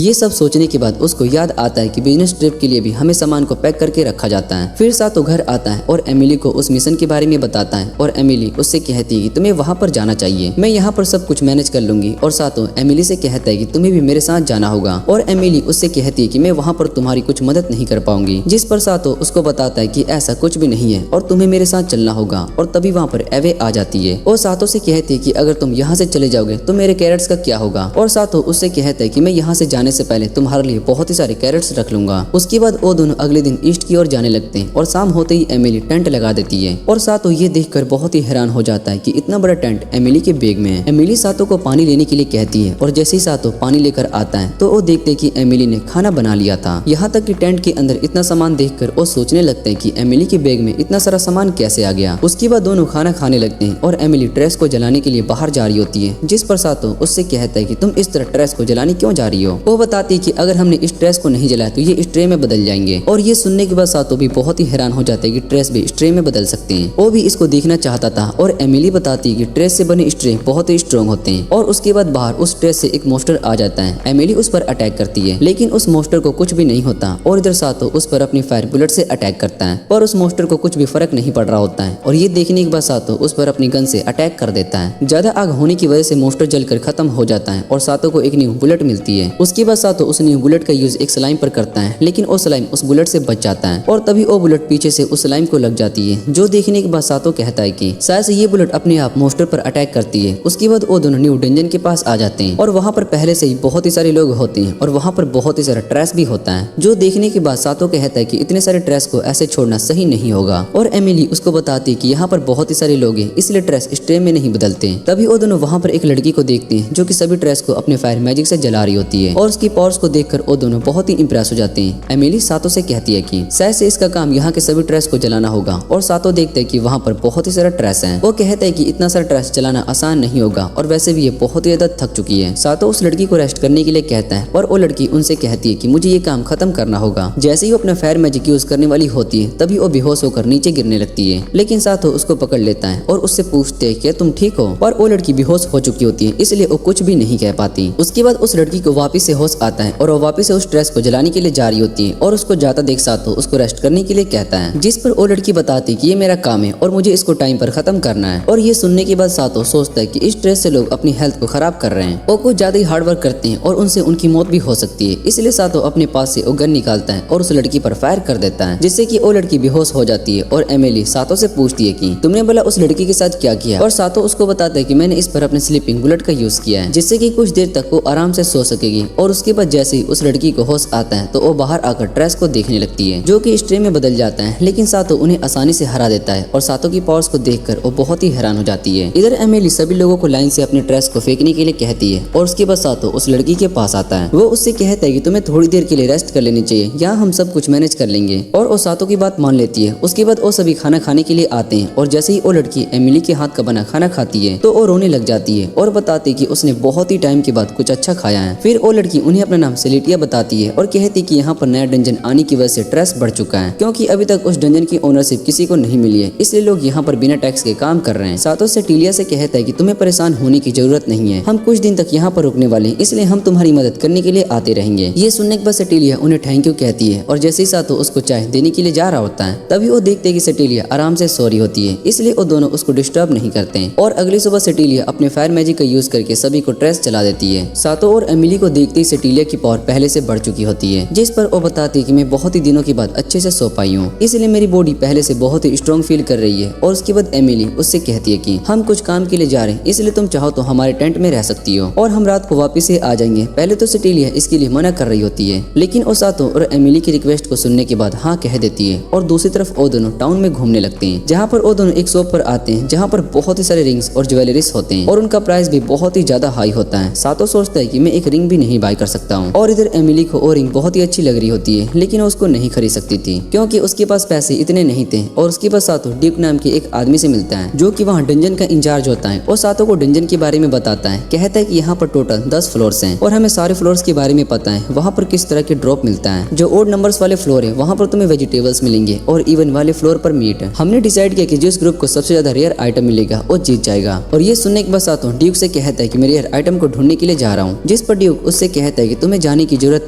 ये सब सोचने के बाद उसको याद आता है कि बिजनेस ट्रिप के लिए भी हमें सामान को पैक करके रखा जाता है। फिर सातो घर आता है और एमिली को उस मिशन के बारे में बताता है और एमिली उससे कहती है कि तुम्हें वहाँ पर जाना चाहिए, मैं यहाँ पर सब कुछ मैनेज कर लूंगी। और सातो एमिली से कहता है कि तुम्हें भी मेरे साथ जाना होगा और एमिली उससे कहती है कि मैं वहाँ पर तुम्हारी कुछ मदद नहीं कर पाऊंगी। जिस पर सातो उसको बताता है कि ऐसा कुछ भी नहीं है और तुम्हें मेरे साथ चलना होगा। और तभी वहाँ पर एवे आ जाती है और सातो से कहती है कि अगर तुम यहाँ से चले जाओगे तो मेरे कैरेट्स का क्या होगा। और सातो उससे कहता है कि मैं यहाँ से जाने से पहले तुम्हारे लिए बहुत ही सारे कैरेट्स रख लूंगा। उसके बाद वो दोनों अगले दिन ईस्ट की ओर जाने लगते हैं और शाम होते ही एमिली टेंट लगा देती है। और सातो ये देखकर बहुत ही हैरान हो जाता है कि इतना बड़ा टेंट एमिली के बैग में है। एमिली सातो को पानी लेने के लिए कहती है और जैसे ही सातो पानी लेकर आता है तो वो देखते हैं कि एमिली ने खाना बना लिया था। यहाँ तक कि टेंट के अंदर इतना सामान देखकर वो सोचने लगते हैं कि एमिली के बैग में इतना सारा सामान कैसे आ गया। उसके बाद दोनों खाना खाने लगते हैं और एमिली ट्रेस को जलाने के लिए बाहर जा रही होती है। जिस पर सातो उससे कहता है कि तुम इस तरह ट्रेस को जलाने क्यों जा रही हो। वो बताती है कि अगर हमने इस ट्रेस को नहीं जलाया तो ये इस ट्रे में बदल जाएंगे। और ये सुनने के बाद सातो भी बहुत ही हैरान हो जाता है कि ट्रेस भी इस ट्रे में बदल सकते हैं। वो भी इसको देखना चाहता था और एमिली बताती है कि ट्रेस से बने स्ट्रे बहुत ही स्ट्रॉन्ग होते हैं। और उसके बाद बाहर उस ट्रेस से एक मोस्टर आ जाता है। एमिली उस पर अटैक करती है लेकिन उस मोस्टर को कुछ भी नहीं होता और इधर सातो उस पर अपनी फायर बुलेट से अटैक करता है पर उस मोस्टर को कुछ भी फर्क नहीं पड़ रहा होता है। और ये देखने के बाद सातो उस पर अपनी गन से अटैक कर देता है। ज्यादा आग होने की वजह से मोस्टर जलकर खत्म हो जाता है और सातो को एक न्यू बुलेट मिलती है। उसके बाद सातो उस न्यू बुलेट का यूज एक स्लाइम पर करता है लेकिन वो स्लाइम उस बुलेट से बच जाता है और तभी वो बुलेट पीछे से उस स्लाइम को लग जाती है। जो देखने के बाद सातो कहता है कि शायद से ये बुलेट अपने आप मोस्टर पर अटैक करती है। उसके बाद वो दोनों न्यू डंजन के पास आ जाते हैं और वहाँ पर पहले से ही बहुत ही सारे लोग होते हैं और वहाँ पर बहुत ही सारा ट्रैश भी होता है। जो देखने के बाद सातो कहता है कि इतने सारे ट्रैश को ऐसे छोड़ना सही नहीं होगा। और एमिली उसको बताती है कि यहाँ पर बहुत ही सारे लोग हैं इसलिए ट्रैश स्ट्रे में नहीं बदलते। तभी वो दोनों वहाँ पर एक लड़की को देखते हैं जो कि सभी ट्रैश को अपने फायर मैजिक से जला रही होती है और उसकी पावर्स को देखकर वो दोनों बहुत ही इंप्रेस हो जाते हैं। एमिली सातो से कहती है कि शायद से इसका काम यहाँ के सभी ट्रैश को जलाना होगा और सातो देखते हैं कि वहाँ पर बहुत ही सारा ट्रैश है। वो कहता है कि इतना सारा ट्रैश जलाना आसान नहीं होगा और वैसे भी ये बहुत ही ज्यादा थक चुकी है। सातो उस लड़की को रेस्ट करने के लिए कहता है और वो लड़की उनसे कहती है कि मुझे ये काम खत्म करना होगा। जैसे ही वो अपना फायर मैजिक यूज करने वाली होती है तभी वो बेहोश होकर नीचे गिरने लगती है लेकिन सातो उसको पकड़ लेता है और उससे पूछते है कि तुम ठीक हो। और वो लड़की बेहोश हो चुकी होती है इसलिए वो कुछ भी नहीं कह पाती। उसके बाद उस लड़की को वापस से होश आता है और वो वापस से उस ट्रैश को जलाने के लिए जा रही होती है और उसको जाता देख सातो उसको रेस्ट करने के लिए कहता है। जिस पर वो लड़की बताती कि ये मेरा काम है और मुझे इसको टाइम पर खत्म करना है। और ये सुनने के बाद सातो सोचता है कि इस ट्रैश से लोग अपनी हेल्थ को खराब कर रहे हैं। वो कुछ ज्यादा ही हार्ड वर्क करते हैं और उनसे उनकी मौत भी हो सकती है। इसलिए सातो अपने पास से वो गन निकालता है और उस लड़की पर फायर कर देता है जिससे कि वो लड़की बेहोश हो जाती है। और एमिली सातो से पूछती है कि तुमने भला उस लड़की के साथ क्या किया। और सातो उसको बताता है कि मैंने इस पर अपने स्लीपिंग बुलेट का यूज किया है जिससे कि कुछ देर तक वो आराम से सो सकेगी। और उसके बाद जैसे ही उस लड़की को होश आता है तो वो बाहर आकर ट्रैश को देखने लगती है जो कि स्ट्रे में बदल जाता है लेकिन सातो उन्हें आसानी से हरा देता है और सातो की पावर्स को देखकर वो बहुत ही हैरान हो जाती है। इधर एमिली सभी लोगों को लाइन से अपने ट्रैश को फेंकने के लिए कहती है और उसके बाद सातो उस लड़की के पास आता है। वो उससे कहता है कि तुम्हें थोड़ी देर के लिए रेस्ट कर लेनी चाहिए, यहाँ हम सब कुछ मैनेज कर लेंगे। और वो सातो की बात मान लेती है। उसके बाद वो सभी खाना खाने के लिए आते हैं और जैसे ही वो लड़की एमिली के हाथ का बना खाना खाती है तो वो रोने लग जाती है और बताती कि उसने बहुत ही टाइम के बाद कुछ अच्छा खाया है। फिर वो लड़की उन्हें अपना नाम सेलेटिया बताती है और कहती कि यहाँ पर नया डंजन आने की वजह से ट्रैश बढ़ चुका है क्योंकि अभी तक उस डंजन की ओनरशिप किसी को नहीं मिली है इसलिए लोग यहाँ पर बिना टैक्स के काम कर रहे हैं। सातो सेटिलिया से कहता है कि तुम्हें परेशान होने की जरूरत नहीं है, हम कुछ दिन तक यहाँ पर रुकने वाले हैं इसलिए हम तुम्हारी मदद करने के लिए आते रहेंगे। ये सुनने के बाद सेटिलिया उन्हें थैंक यू कहती है और जैसे ही सातो उसको चाय देने के लिए जा रहा होता है तभी वो देखते हैं कि सेटिलिया आराम से सो रही होती है इसलिए वो दोनों उसको डिस्टर्ब नहीं करते हैं। और अगली सुबह सेटिलिया अपने फायर मैजिक का यूज करके सभी को ट्रैश चला देती है। सातो और एमिली को देखते ही सेटिलिया की पावर पहले से बढ़ चुकी होती है जिस पर वो बताती है कि मैं बहुत ही दिनों के बाद अच्छे से सो पाई हूँ इसलिए मेरी बॉडी पहले से बहुत ही स्ट्रॉन्ग फील कर रही है। और उसके बाद एमिली उससे कहती है कि हम कुछ काम के लिए जा रहे हैं इसलिए तुम चाहो तो हमारे टेंट में रह सकती हो और हम रात को वापस से आ जाएंगे। पहले तो सेटिलिया इसके लिए मना कर रही होती है लेकिन वो सातो और एमिली की रिक्वेस्ट को सुनने के बाद हाँ कह देती है और दूसरी तरफ वो दोनों टाउन में घूमने लगते हैं जहाँ पर वो दोनों एक शॉप पर आते हैं जहाँ पर बहुत ही सारे रिंग्स और ज्वेलरीज होते हैं और उनका प्राइस भी बहुत ही ज्यादा हाई होता है। सातो सोचता है कि मैं एक रिंग भी नहीं बाय कर सकता हूँ। और इधर एमिली को वो रिंग बहुत ही अच्छी लग रही होती है लेकिन उसको नहीं खरीद सकती थी क्योंकि उसके पास पैसे इतने नहीं थे। और उसके बाद सातो ड्यूक नाम के एक आदमी से मिलता है जो कि वहाँ डंजन का इंचार्ज होता है और सातो को डंजन के बारे में बताता है। कहता है कि यहाँ पर टोटल 10 फ्लोर्स हैं और हमें सारे फ्लोर्स के बारे में पता है वहाँ पर किस तरह के ड्रॉप मिलता है। जो ओड नंबर्स वाले फ्लोर है वहाँ पर तुम्हें वेजिटेबल्स मिलेंगे और इवन वाले फ्लोर पर मीट। हमने डिसाइड किया कि जिस ग्रुप को सबसे ज्यादा रेयर आइटम मिलेगा वो जीत जाएगा। और ये सुनने के बाद सातो ड्यूक से कहता है कि मैं रेयर आइटम को ढूंढने के लिए जा रहा हूँ जिस पर ड्यूक उससे कहता कहता है कि तुम्हें जाने की जरूरत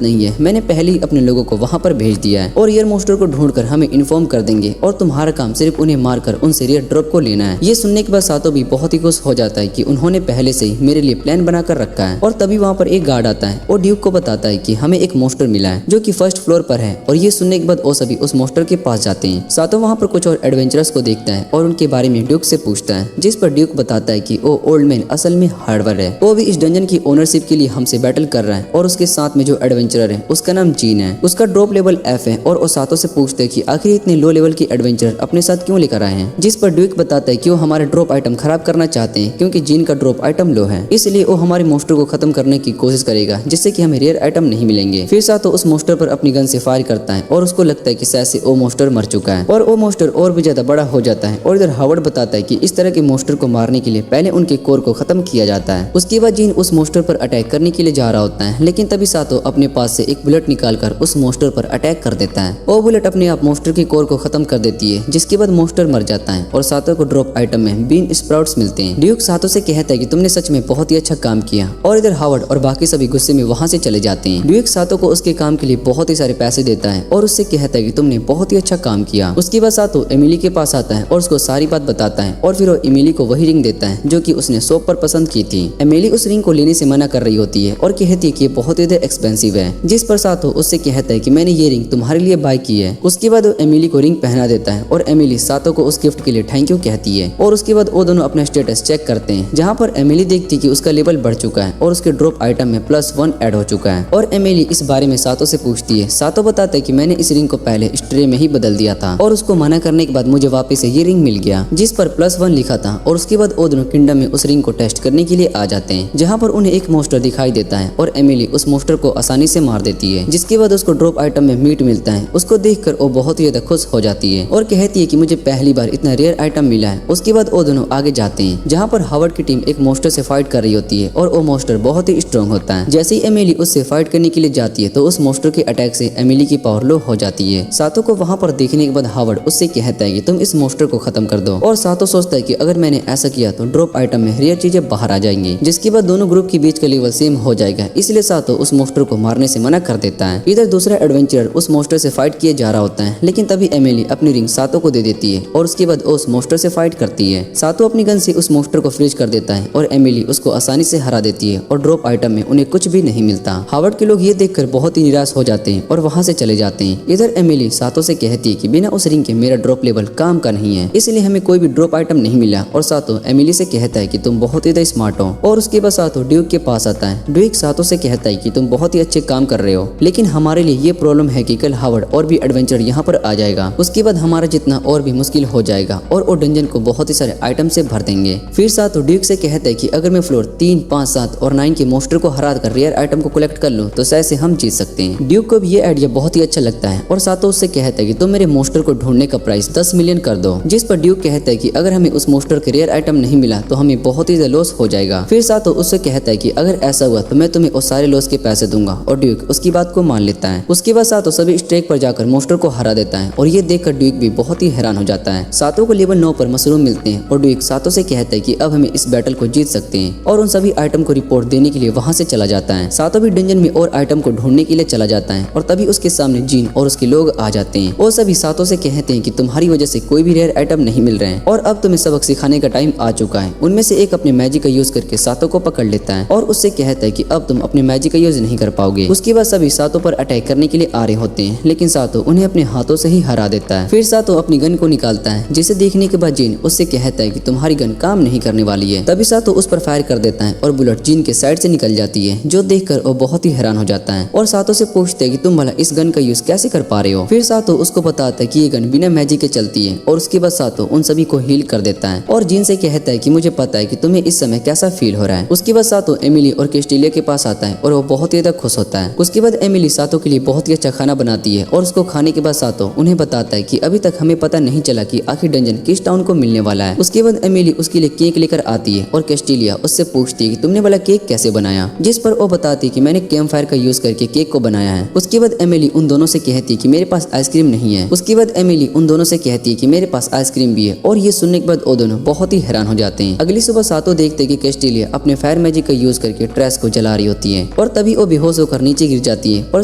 नहीं है, मैंने पहले ही अपने लोगों को वहाँ पर भेज दिया है और रियर मोस्टर को ढूंढकर हमें इन्फॉर्म कर देंगे और तुम्हारा काम सिर्फ उन्हें मारकर उनसे रियर ड्रॉप को लेना है। ये सुनने के बाद सातो भी बहुत ही खुश हो जाता है कि उन्होंने पहले से ही मेरे लिए प्लान बनाकर रखा है। और तभी वहाँ पर एक गार्ड आता है और ड्यूक को बताता है कि हमें एक मोस्टर मिला है जो कि फर्स्ट फ्लोर पर है। और ये सुनने के बाद वो सभी उस मोस्टर के पास जाते हैं। सातो वहाँ पर कुछ और एडवेंचरर्स को देखता है और उनके बारे में ड्यूक से पूछता है, जिस पर ड्यूक बताता है कि वो ओल्ड मैन असल में हार्डवर है, वो भी इस डंजन की ओनरशिप के लिए हमसे बैटल कर रहा है और उसके साथ में जो एडवेंचरर है उसका नाम जीन है, उसका ड्रॉप लेवल F है। और वो सातो से पूछते हैं कि आखिर इतने लो लेवल की एडवेंचरर अपने साथ क्यों लेकर आए हैं, जिस पर ड्यूक बताता है कि वो हमारे ड्रॉप आइटम खराब करना चाहते हैं क्योंकि जीन का ड्रॉप आइटम लो है, इसलिए वो हमारे मोस्टर को खत्म करने की कोशिश करेगा जिससे कि हमें रेयर आइटम नहीं मिलेंगे। फिर सातो उस मोस्टर पर अपनी गन से फायर करता है और उसको लगता है कि शायद से वो मोस्टर मर चुका है और वो मोस्टर और भी ज्यादा बड़ा हो जाता है। और इधर हावर्ड बताता है कि इस तरह के मोस्टर को मारने के लिए पहले उनके कोर को खत्म किया जाता है। उसके बाद जीन उस मोस्टर पर अटैक करने के लिए जा रहा होता है, लेकिन तभी सातो अपने पास से एक बुलेट निकालकर उस मोस्टर पर अटैक कर देता है। वो बुलेट अपने आप मोस्टर के कोर को खत्म कर देती है, जिसके बाद मोस्टर मर जाता है और सातो को ड्रॉप आइटम में बीन स्प्राउट्स मिलते हैं। ड्यूक सातो से कहता है कि तुमने सच में बहुत ही अच्छा काम किया। और इधर हावर्ड और बाकी सभी गुस्से में वहाँ से चले जाते हैं। ड्यूक सातो को उसके काम के लिए बहुत ही सारे पैसे देता है और उससे कहता है कि तुमने बहुत ही अच्छा काम किया। उसके बाद सातो एमिली के पास आता है और उसको सारी बात बताता है और फिर वो एमिली को वही रिंग देता है जो कि उसने शॉप पर पसंद की थी। एमिली उस रिंग को लेने से मना कर रही होती है और कहती है कि ये बहुत ही एक्सपेंसिव है, जिस पर सातो उससे कहता है कि मैंने ये रिंग तुम्हारे लिए बाय की है। उसके बाद वो एमिली को रिंग पहना देता है और एमिली सातो को उस गिफ्ट के लिए थैंक यू कहती है। और उसके बाद वो दोनों अपना स्टेटस चेक करते हैं, जहाँ पर एमिली देखती है कि उसका लेवल बढ़ चुका है और उसके ड्रॉप आइटम में +1 ऐड हो चुका है। और एमिली इस बारे में सातो से पूछती है। सातो बताता है कि मैंने इस रिंग को पहले स्ट्रे में ही बदल दिया था और उसको मना करने के बाद मुझे वापस से ये रिंग मिल गया जिस पर +1 लिखा था। और उसके बाद वो दोनों किंगडम में उस रिंग को टेस्ट करने के लिए आ जाते हैं, जहाँ पर उन्हें एक मोस्टर दिखाई देता है और एमिली उस मोस्टर को आसानी से मार देती है, जिसके बाद उसको ड्रॉप आइटम में मीट मिलता है। उसको देखकर वो बहुत ही ज्यादा खुश हो जाती है और कहती है कि मुझे पहली बार इतना रेयर आइटम मिला है। उसके बाद वो दोनों आगे जाते हैं, जहाँ पर हावर्ड की टीम एक मोस्टर से फाइट कर रही होती है और वो मोस्टर बहुत ही स्ट्रॉन्ग होता है। जैसे ही एमिली उससे फाइट करने के लिए जाती है तो उस मोस्टर के अटैक से एमिली की पावर लो हो जाती है। सातो को वहाँ पर देखने के बाद हावर्ड उससे कहता है कि तुम इस मोस्टर को खत्म कर दो। और सातो सोचता है कि अगर मैंने ऐसा किया तो ड्रॉप आइटम में रेयर चीजें बाहर आ जाएंगी, जिसके बाद दोनों ग्रुप के बीच का लेवल सेम हो जाएगा। इसलिए सातो उस मोस्टर को मारने से मना कर देता है। इधर दूसरा एडवेंचरर उस मोस्टर से फाइट किए जा रहा होता है, लेकिन तभी एमिली अपनी रिंग सातो को दे देती है और उसके बाद उस मोस्टर से फाइट करती है। सातो अपनी गन से उस मोस्टर को फ्रीज कर देता है और एमिली उसको आसानी से हरा देती है और ड्रॉप आइटम में उन्हें कुछ भी नहीं मिलता। हावर्ड के लोग ये देखकर बहुत ही निराश हो जाते हैं और वहाँ से चले जाते हैं। इधर एमिली सातो से कहती है कि बिना उस रिंग के मेरा ड्रॉप लेवल काम का नहीं है, इसलिए हमें कोई भी ड्रॉप आइटम नहीं मिला। और सातो एमिली से कहता है कि तुम बहुत ही स्मार्ट हो। और उसके बाद सातो ड्यूक के पास आता है। ड्यूक सातो से कहता है कि तुम बहुत ही अच्छे काम कर रहे हो, लेकिन हमारे लिए ये प्रॉब्लम है कि कल हावर्ड और भी एडवेंचर यहाँ पर आ जाएगा, उसके बाद हमारा जितना और भी मुश्किल हो जाएगा और वो डंजन को बहुत ही सारे आइटम से भर देंगे। फिर सातो ड्यूक से कहता है कि अगर मैं फ्लोर 3, 5, 7 और 9 के मोस्टर को हरा कर रेयर आइटम को कलेक्ट कर लूं तो शायद से हम जीत सकते हैं। ड्यूक को भी ये आइडिया बहुत ही अच्छा लगता है और सातो उससे कहता है कि तुम मेरे मोस्टर को ढूंढने का प्राइस 10 मिलियन कर दो, जिस पर ड्यूक कहता है कि अगर हमें उस मोस्टर के रेयर आइटम नहीं मिला तो हमें बहुत ही लॉस हो जाएगा। फिर सातो उससे कहता है कि अगर ऐसा हुआ तो मैं तुम्हें उस सारे लॉस के पैसे दूंगा और ड्यूक उसकी बात को मान लेता है। उसके बाद सातो सभी स्ट्रेक पर जाकर मोस्टर को हरा देता है और ये देखकर ड्यूक भी बहुत ही हैरान हो जाता है। सातो को लेवल 9 पर मशरूम मिलते हैं और ड्यूक सातो से कहता है कि अब हमें इस बैटल को जीत सकते हैं और उन सभी आइटम को रिपोर्ट देने के लिए वहाँ से चला जाता है। सातो भी डंजन में और आइटम को ढूंढने के लिए चला जाता है और तभी उसके सामने जीन और उसके लोग आ जाते हैं। वो सभी सातो से कहते हैं कि तुम्हारी वजह से कोई भी रेयर आइटम नहीं मिल रहे हैं और अब तुम्हें सबक सिखाने का टाइम आ चुका है। उनमें से एक अपने मैजिक का यूज करके सातो को पकड़ लेता है और उससे कहता है कि अब तुम अपने मैजिक का यूज नहीं कर पाओगे। उसके बाद सभी सातो पर अटैक करने के लिए आ रहे होते हैं, लेकिन सातो उन्हें अपने हाथों से ही हरा देता है। फिर सातो अपनी गन को निकालता है, जिसे देखने के बाद जीन उससे कहता है कि तुम्हारी गन काम नहीं करने वाली है। तभी सातो उस पर फायर कर देता है और बुलेट जीन के साइड से निकल जाती है, जो देखकर वो बहुत ही हैरान हो जाता है और सातो से पूछते हैं कि तुम भला इस गन का यूज कैसे कर पा रहे हो। फिर सातो उसको बताता है कि ये गन बिना मैजिक के चलती है और उसके बाद सातो उन सभी को हील कर देता है और जीन से कहता है कि मुझे पता है कि तुम्हें इस समय कैसा फील हो रहा है। उसके बाद सातो एमिली और कैस्टिलिया के पास आता है और वो बहुत ही ज्यादा खुश होता है। उसके बाद एमिली सातो के लिए बहुत ही अच्छा खाना बनाती है और उसको खाने के बाद सातो उन्हें बताता है कि अभी तक हमें पता नहीं चला कि आखिर डंजन किस टाउन को मिलने वाला है। उसके बाद एमिली उसके लिए केक लेकर आती है और कैस्टिलिया उससे पूछती है कि तुमने वाला केक कैसे बनाया, जिस पर वो बताती है कि मैंने कैंप फायर का यूज करके केक को बनाया है। उसके बाद एमिली उन दोनों से कहती है कि मेरे पास आइसक्रीम नहीं है। उसके बाद एमिली उन दोनों से कहती है कि मेरे पास आइसक्रीम भी है और ये सुनने के बाद वो दोनों बहुत ही हैरान हो जाते हैं। अगली सुबह सातो देखते हैं कि कैस्टिलिया अपने फायर मैजिक का यूज करके ट्रैश को जला रही होती है है और तभी वो बेहोश होकर नीचे गिर जाती है और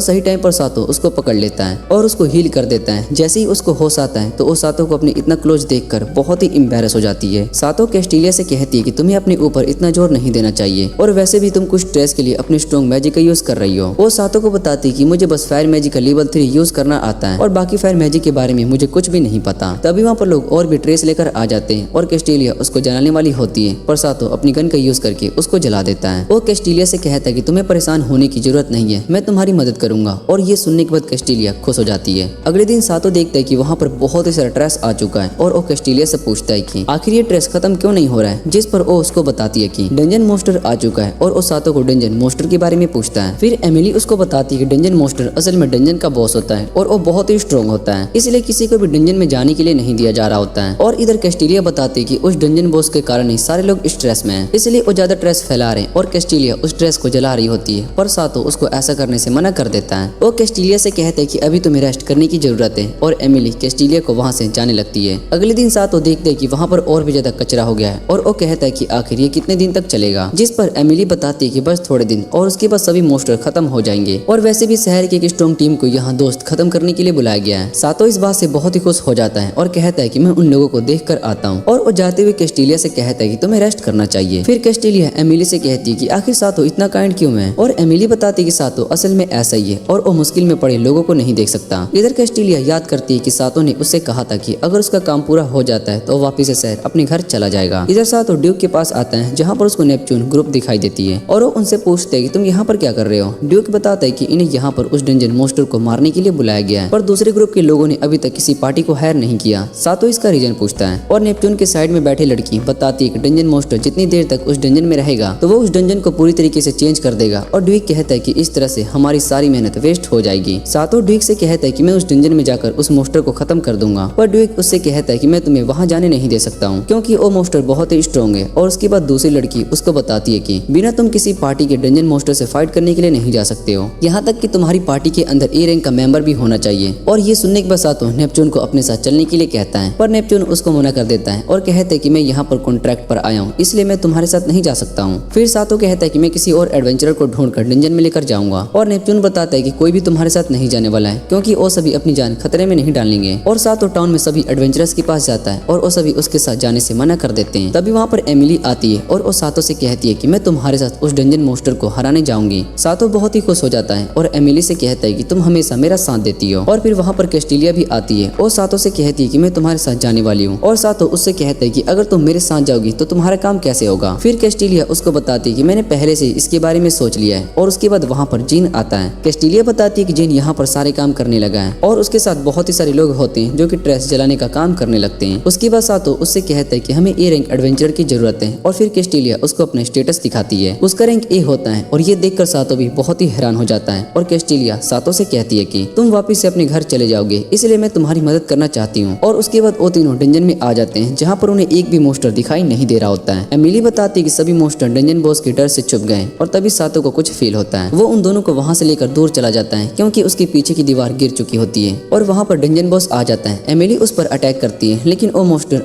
सही टाइम पर सातो उसको पकड़ लेता है और उसको हील कर देता है। जैसे ही उसको होश आता है तो वो सातो को अपने इतना क्लोज देखकर बहुत ही एम्बैरेस हो जाती है। सातो कैस्टिलिया से कहती है कि तुम्हें अपने ऊपर इतना जोर नहीं देना चाहिए और वैसे भी तुम कुछ स्ट्रेस के लिए अपने स्ट्रॉन्ग मैजिक का यूज कर रही हो। वो सातो को बताती है कि मुझे बस फायर मैजिक का लेवल 3 यूज करना आता है और बाकी फायर मैजिक के बारे में मुझे कुछ भी नहीं पता। तभी वहाँ पर लोग और भी ट्रेस लेकर आ जाते हैं और कैस्टिलिया उसको जलाने वाली होती है पर सातो अपनी गन का यूज करके उसको जला देता है। वो कैस्टिलिया से कहता है कि तुम्हें परेशान होने की जरूरत नहीं है, मैं तुम्हारी मदद करूंगा और ये सुनने के बाद कैस्टिलिया खुश हो जाती है। अगले दिन सातो देखता है कि वहाँ पर बहुत ही सारा ट्रेस आ चुका है और वो कैस्टिलिया से पूछता है कि आखिर ये ट्रेस खत्म क्यों नहीं हो रहा है, जिस पर वो उसको बताती है कि डंजन मोस्टर आ चुका है और वो सातो को डंजन मोस्टर के बारे में पूछता है। फिर एमिली उसको बताती है कि डंजन मोस्टर असल में डंजन का बॉस होता है और वो बहुत ही स्ट्रॉन्ग होता है, इसलिए किसी को भी डंजन में जाने के लिए नहीं दिया जा रहा होता है। और इधर कैस्टिलिया बताती है कि उस डंजन बॉस के कारण ही सारे लोग स्ट्रेस में हैं, इसलिए वो ज्यादा स्ट्रेस फैला रहे हैं और कैस्टिलिया उस स्ट्रेस को जला रही होती है पर सातो उसको ऐसा करने से मना कर देता है। वो कैस्टिलिया से कहते हैं कि अभी तुम्हें रेस्ट करने की जरूरत है और एमिली कैस्टिलिया को वहाँ से जाने लगती है। अगले दिन सातो देखते हैं कि वहाँ पर और भी ज्यादा कचरा हो गया है और वो कहता है कि आखिर ये कितने दिन तक चलेगा, जिस पर एमिली बताती है कि बस थोड़े दिन और उसके बाद सभी मोस्टर खत्म हो जाएंगे और वैसे भी शहर की एक स्ट्रॉन्ग टीम को यहाँ दोस्त खत्म करने के लिए बुलाया गया है। सातो इस बात से बहुत ही खुश हो जाता है और कहता है कि मैं उन लोगों को देख कर आता हूँ और वो जाते हुए कैस्टिलिया से कहता है कि तुम्हें रेस्ट करना चाहिए। फिर कैस्टिलिया एमिली से कहती है कि आखिर सातो इतना काइंड क्यों है और एमिली बताती है कि सातो असल में ऐसा ही है और वो मुश्किल में पड़े लोगों को नहीं देख सकता। इधर कैस्टिलिया याद करती है कि सातो ने उससे कहा था कि अगर उसका काम पूरा हो जाता है तो वापिस से शहर अपने घर चला जाएगा। इधर सातो ड्यूक के पास आता है जहाँ पर उसको नेपच्यून ग्रुप दिखाई देती है और वो उनसे पूछते है कि तुम यहाँ पर क्या कर रहे हो। ड्यूक बताता है कि इन्हें यहाँ पर उस डंजन मोस्टर को मारने के लिए बुलाया गया है पर दूसरे ग्रुप के लोगों ने अभी तक किसी पार्टी को हायर नहीं किया। सातो इसका रीजन पूछता है और नेपच्यून के साइड में बैठी लड़की बताती है कि डंजन मोस्टर जितनी देर तक उस डंजन में रहेगा तो वो उस डंजन को पूरी तरीके से चेंज कर देगा और ड्यूक कहता है कि इस तरह से हमारी सारी मेहनत वेस्ट हो जाएगी। सातो ड्यूक से कहता है कि मैं उस डंजन में जाकर उस मोस्टर को खत्म कर दूंगा पर ड्यूक उससे कहता है कि मैं तुम्हें वहाँ जाने नहीं दे सकता हूँ क्योंकि वो मोस्टर बहुत ही स्ट्रॉन्ग है। और उसके बाद दूसरी लड़की उसको बताती है कि बिना तुम किसी पार्टी के डंजन मोस्टर से फाइट करने के लिए नहीं जा सकते हो, यहाँ तक कि तुम्हारी पार्टी के अंदर ए रैंक का मेंबर भी होना चाहिए। और ये सुनने के बाद सातो नेपच्यून को अपने साथ चलने के लिए कहता है पर नेपच्यून उसको मना कर देता है और कहते हैं कि मैं यहाँ पर कॉन्ट्रैक्ट पर आया हूँ इसलिए मैं तुम्हारे साथ नहीं जा सकता हूँ। फिर सातो कहता है कि मैं किसी और एडवेंचरर को ढूंढकर डंजन में लेकर जाऊंगा और नेपच्यून बताता है कि कोई भी तुम्हारे साथ नहीं जाने वाला है क्योंकि वो सभी अपनी जान खतरे में नहीं डालेंगे। और सातो टाउन में सभी एडवेंचरर्स के पास जाता है और वो सभी उसके साथ जाने से मना कर देते हैं। तभी वहाँ पर एमिली आती है और वो सातो से कहती है कि मैं तुम्हारे साथ उस डंजन मोस्टर को हराने जाऊंगी। सातो बहुत ही खुश हो जाता है और एमिली से कहता है कि तुम हमेशा मेरा साथ देती हो। और फिर वहाँ पर कैस्टिलिया भी आती है और सातो से कहती है कि मैं तुम्हारे साथ जाने वाली हूँ और सातो उससे कहता है कि अगर तुम मेरे साथ जाओगी तो तुम्हारा काम कैसे होगा। फिर कैस्टिलिया उसको बताती है कि मैंने पहले से इसके बारे में सोच लिया है। और उसके बाद वहाँ पर जीन आता है। कैस्टिलिया बताती है कि जीन यहाँ पर सारे काम करने लगा है और उसके साथ बहुत ही सारे लोग होते हैं जो कि ट्रेस जलाने का काम करने लगते हैं। उसके बाद सातो उससे कहता है कि हमें ए रैंक एडवेंचर की जरूरत है और फिर कैस्टिलिया उसको अपने स्टेटस दिखाती है। उसका रैंक ए होता है और ये देखकर सातो भी बहुत ही हैरान हो जाता है और कैस्टिलिया सातो से कहती है कि तुम वापिस से अपने घर चले जाओगे इसलिए मैं तुम्हारी मदद करना चाहती हूँ। और उसके बाद वो तीनों डंजन में आ जाते हैं जहाँ पर उन्हें एक भी मोस्टर दिखाई नहीं दे रहा होता है। एमिली बताती है कि सभी मोस्टर डंजन बॉस के डर से छुप गए और तभी सातो को कुछ फील होता है। वो उन दोनों को वहाँ से लेकर दूर चला जाता है क्योंकि उसके पीछे की दीवार गिर चुकी होती है और वहाँ पर डंजन बॉस आ जाता है। एमिली उस पर अटैक करती है लेकिन वो मोस्टर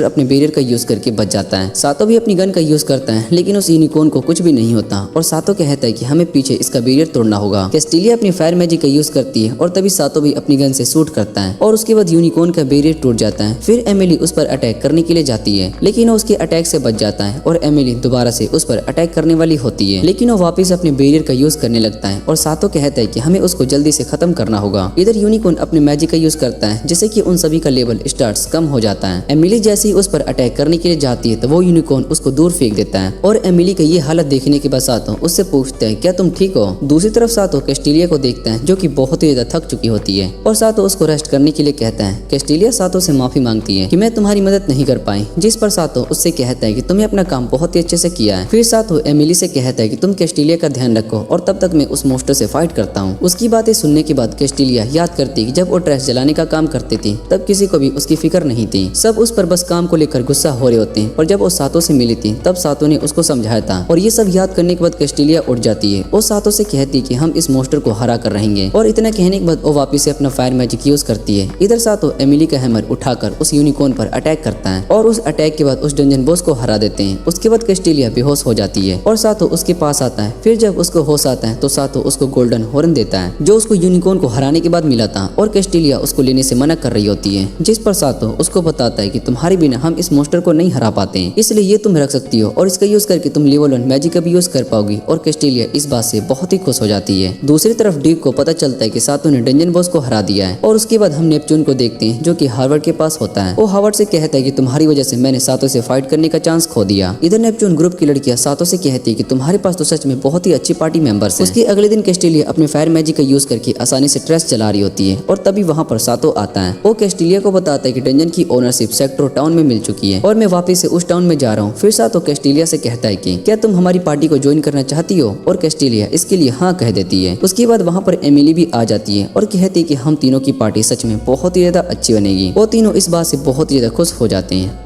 अपने बैरियर का यूज करके बच जाता है। सातो भी अपनी गन का यूज करता है लेकिन उस यूनिकॉर्न को कुछ भी नहीं होता और सातो कहता है कि हमें पीछे इसका बैरियर तोड़ना होगा। कैस्टिलिया अपनी फायर मैजिक का यूज करती है और तभी सातो भी अपनी गन से शूट करता है और उसके बाद यूनिकॉर्न का बैरियर टूट जाता है। फिर एमिली उस पर अटैक करने के लिए जाती है लेकिन वो उसके अटैक से बच जाता है और एमिली दोबारा से उस पर अटैक करने वाली होती है लेकिन वो वापस अपने बैरियर का यूज करने लगता है और सातो कहता है कि हमें उसको जल्दी से खत्म करना होगा। इधर यूनिकॉर्न अपने मैजिक का यूज करता है जिससे कि उन सभी का लेवल स्टार्स कम हो जाता है। एमिली जैसे ही उस पर अटैक करने के लिए जाती है तो वो यूनिकॉर्न उसको दूर फेंक देता है और एमिली का ये हालत देखने के बाद सातो उससे पूछता है क्या तुम ठीक हो। दूसरी तरफ सातो कैस्टिलिया को देखता है जो कि बहुत ही ज्यादा थक चुकी होती है और सातो उसको रेस्ट करने के लिए कहता है। कैस्टिलिया सातो से माफी मांगती है कि मैं तुम्हारी मदद नहीं कर पाई, जिस पर सातो उससे कहता है कि तुमने अपना काम बहुत ही अच्छे से किया है। फिर सातो एमिली से कहता है कि तुम कैस्टिलिया का ध्यान रखो और तब तक मैं उस मोस्टर से फाइट करता हूँ। उसकी बातें सुनने के बाद कैस्टिलिया याद करती कि जब वो ट्रैश जलाने का काम करती थी तब किसी को भी उसकी फिक्र नहीं थी, सब उस पर बस काम को लेकर गुस्सा हो रहे होते हैं। और जब वो सातो से मिली थी तब सातो ने उसको समझाया था और ये सब याद करने के बाद कैस्टिलिया उठ जाती है। वो सातो से कहती है कि हम इस मोस्टर को हरा कर रहेंगे और इतना कहने के बाद वो वापिस से अपना फायर मैजिक यूज करती है। इधर सातो एमिली का हैमर उठाकर उस यूनिकॉर्न पर अटैक करता है और उस अटैक के बाद उस डंजन बॉस को हरा देते हैं। उसके बाद कैस्टिलिया बेहोश हो जाती है और सातो उसके पास आता है है। फिर जब उसको होश आता है तो सातो उसको गोल्डन हॉर्न देता है जो उसको यूनिकॉर्न को हराने के बाद मिला था और कैस्टिलिया उसको लेने से मना कर रही होती है, जिस पर सातो उसको बताता है कि तुम्हारे बिना हम इस मॉन्स्टर को नहीं हरा पाते, इसलिए ये तुम रख सकती हो और इसका यूज करके तुम लेवल 1 मैजिक का भी यूज कर पाओगी। और कैस्टिलिया इस बात से बहुत ही खुश हो जाती है। दूसरी तरफ डीक को पता चलता है कि सातो ने डंजन बॉस को हरा दिया है और उसके बाद हम नेपच्यून को देखते हैं जो कि हार्वर्ड के पास होता है। वो हार्वर्ड से कहता है कि तुम्हारी वजह से मैंने सातो से फाइट करने का चांस खो दिया। इधर नेपच्यून ग्रुप की लड़कियां सातो से कहती है कि तुम्हारे पास तो सच में बहुत ही अच्छी पार्टी मेंबर्स हैं। उसके अगले दिन कैस्टिलिया अपने फायर मैजिक का यूज करके आसानी से ट्रेस चला रही होती है और तभी वहाँ पर सातो आता है। वो कैस्टिलिया को बताता है कि डंजन की ओनरशिप सेक्टर टाउन में मिल चुकी है और मैं वापस से उस टाउन में जा रहा हूँ। फिर सातो कैस्टिलिया से कहता है कि क्या तुम हमारी पार्टी को ज्वाइन करना चाहती हो, और कैस्टिलिया इसके लिए हाँ कह देती है। उसके बाद वहाँ पर एमिली भी आ जाती है और कहती है कि हम तीनों की पार्टी सच में बहुत ही ज्यादा अच्छी बनेगी। वो तीनों इस बात से बहुत ही ज्यादा खुश हो जाते हैं।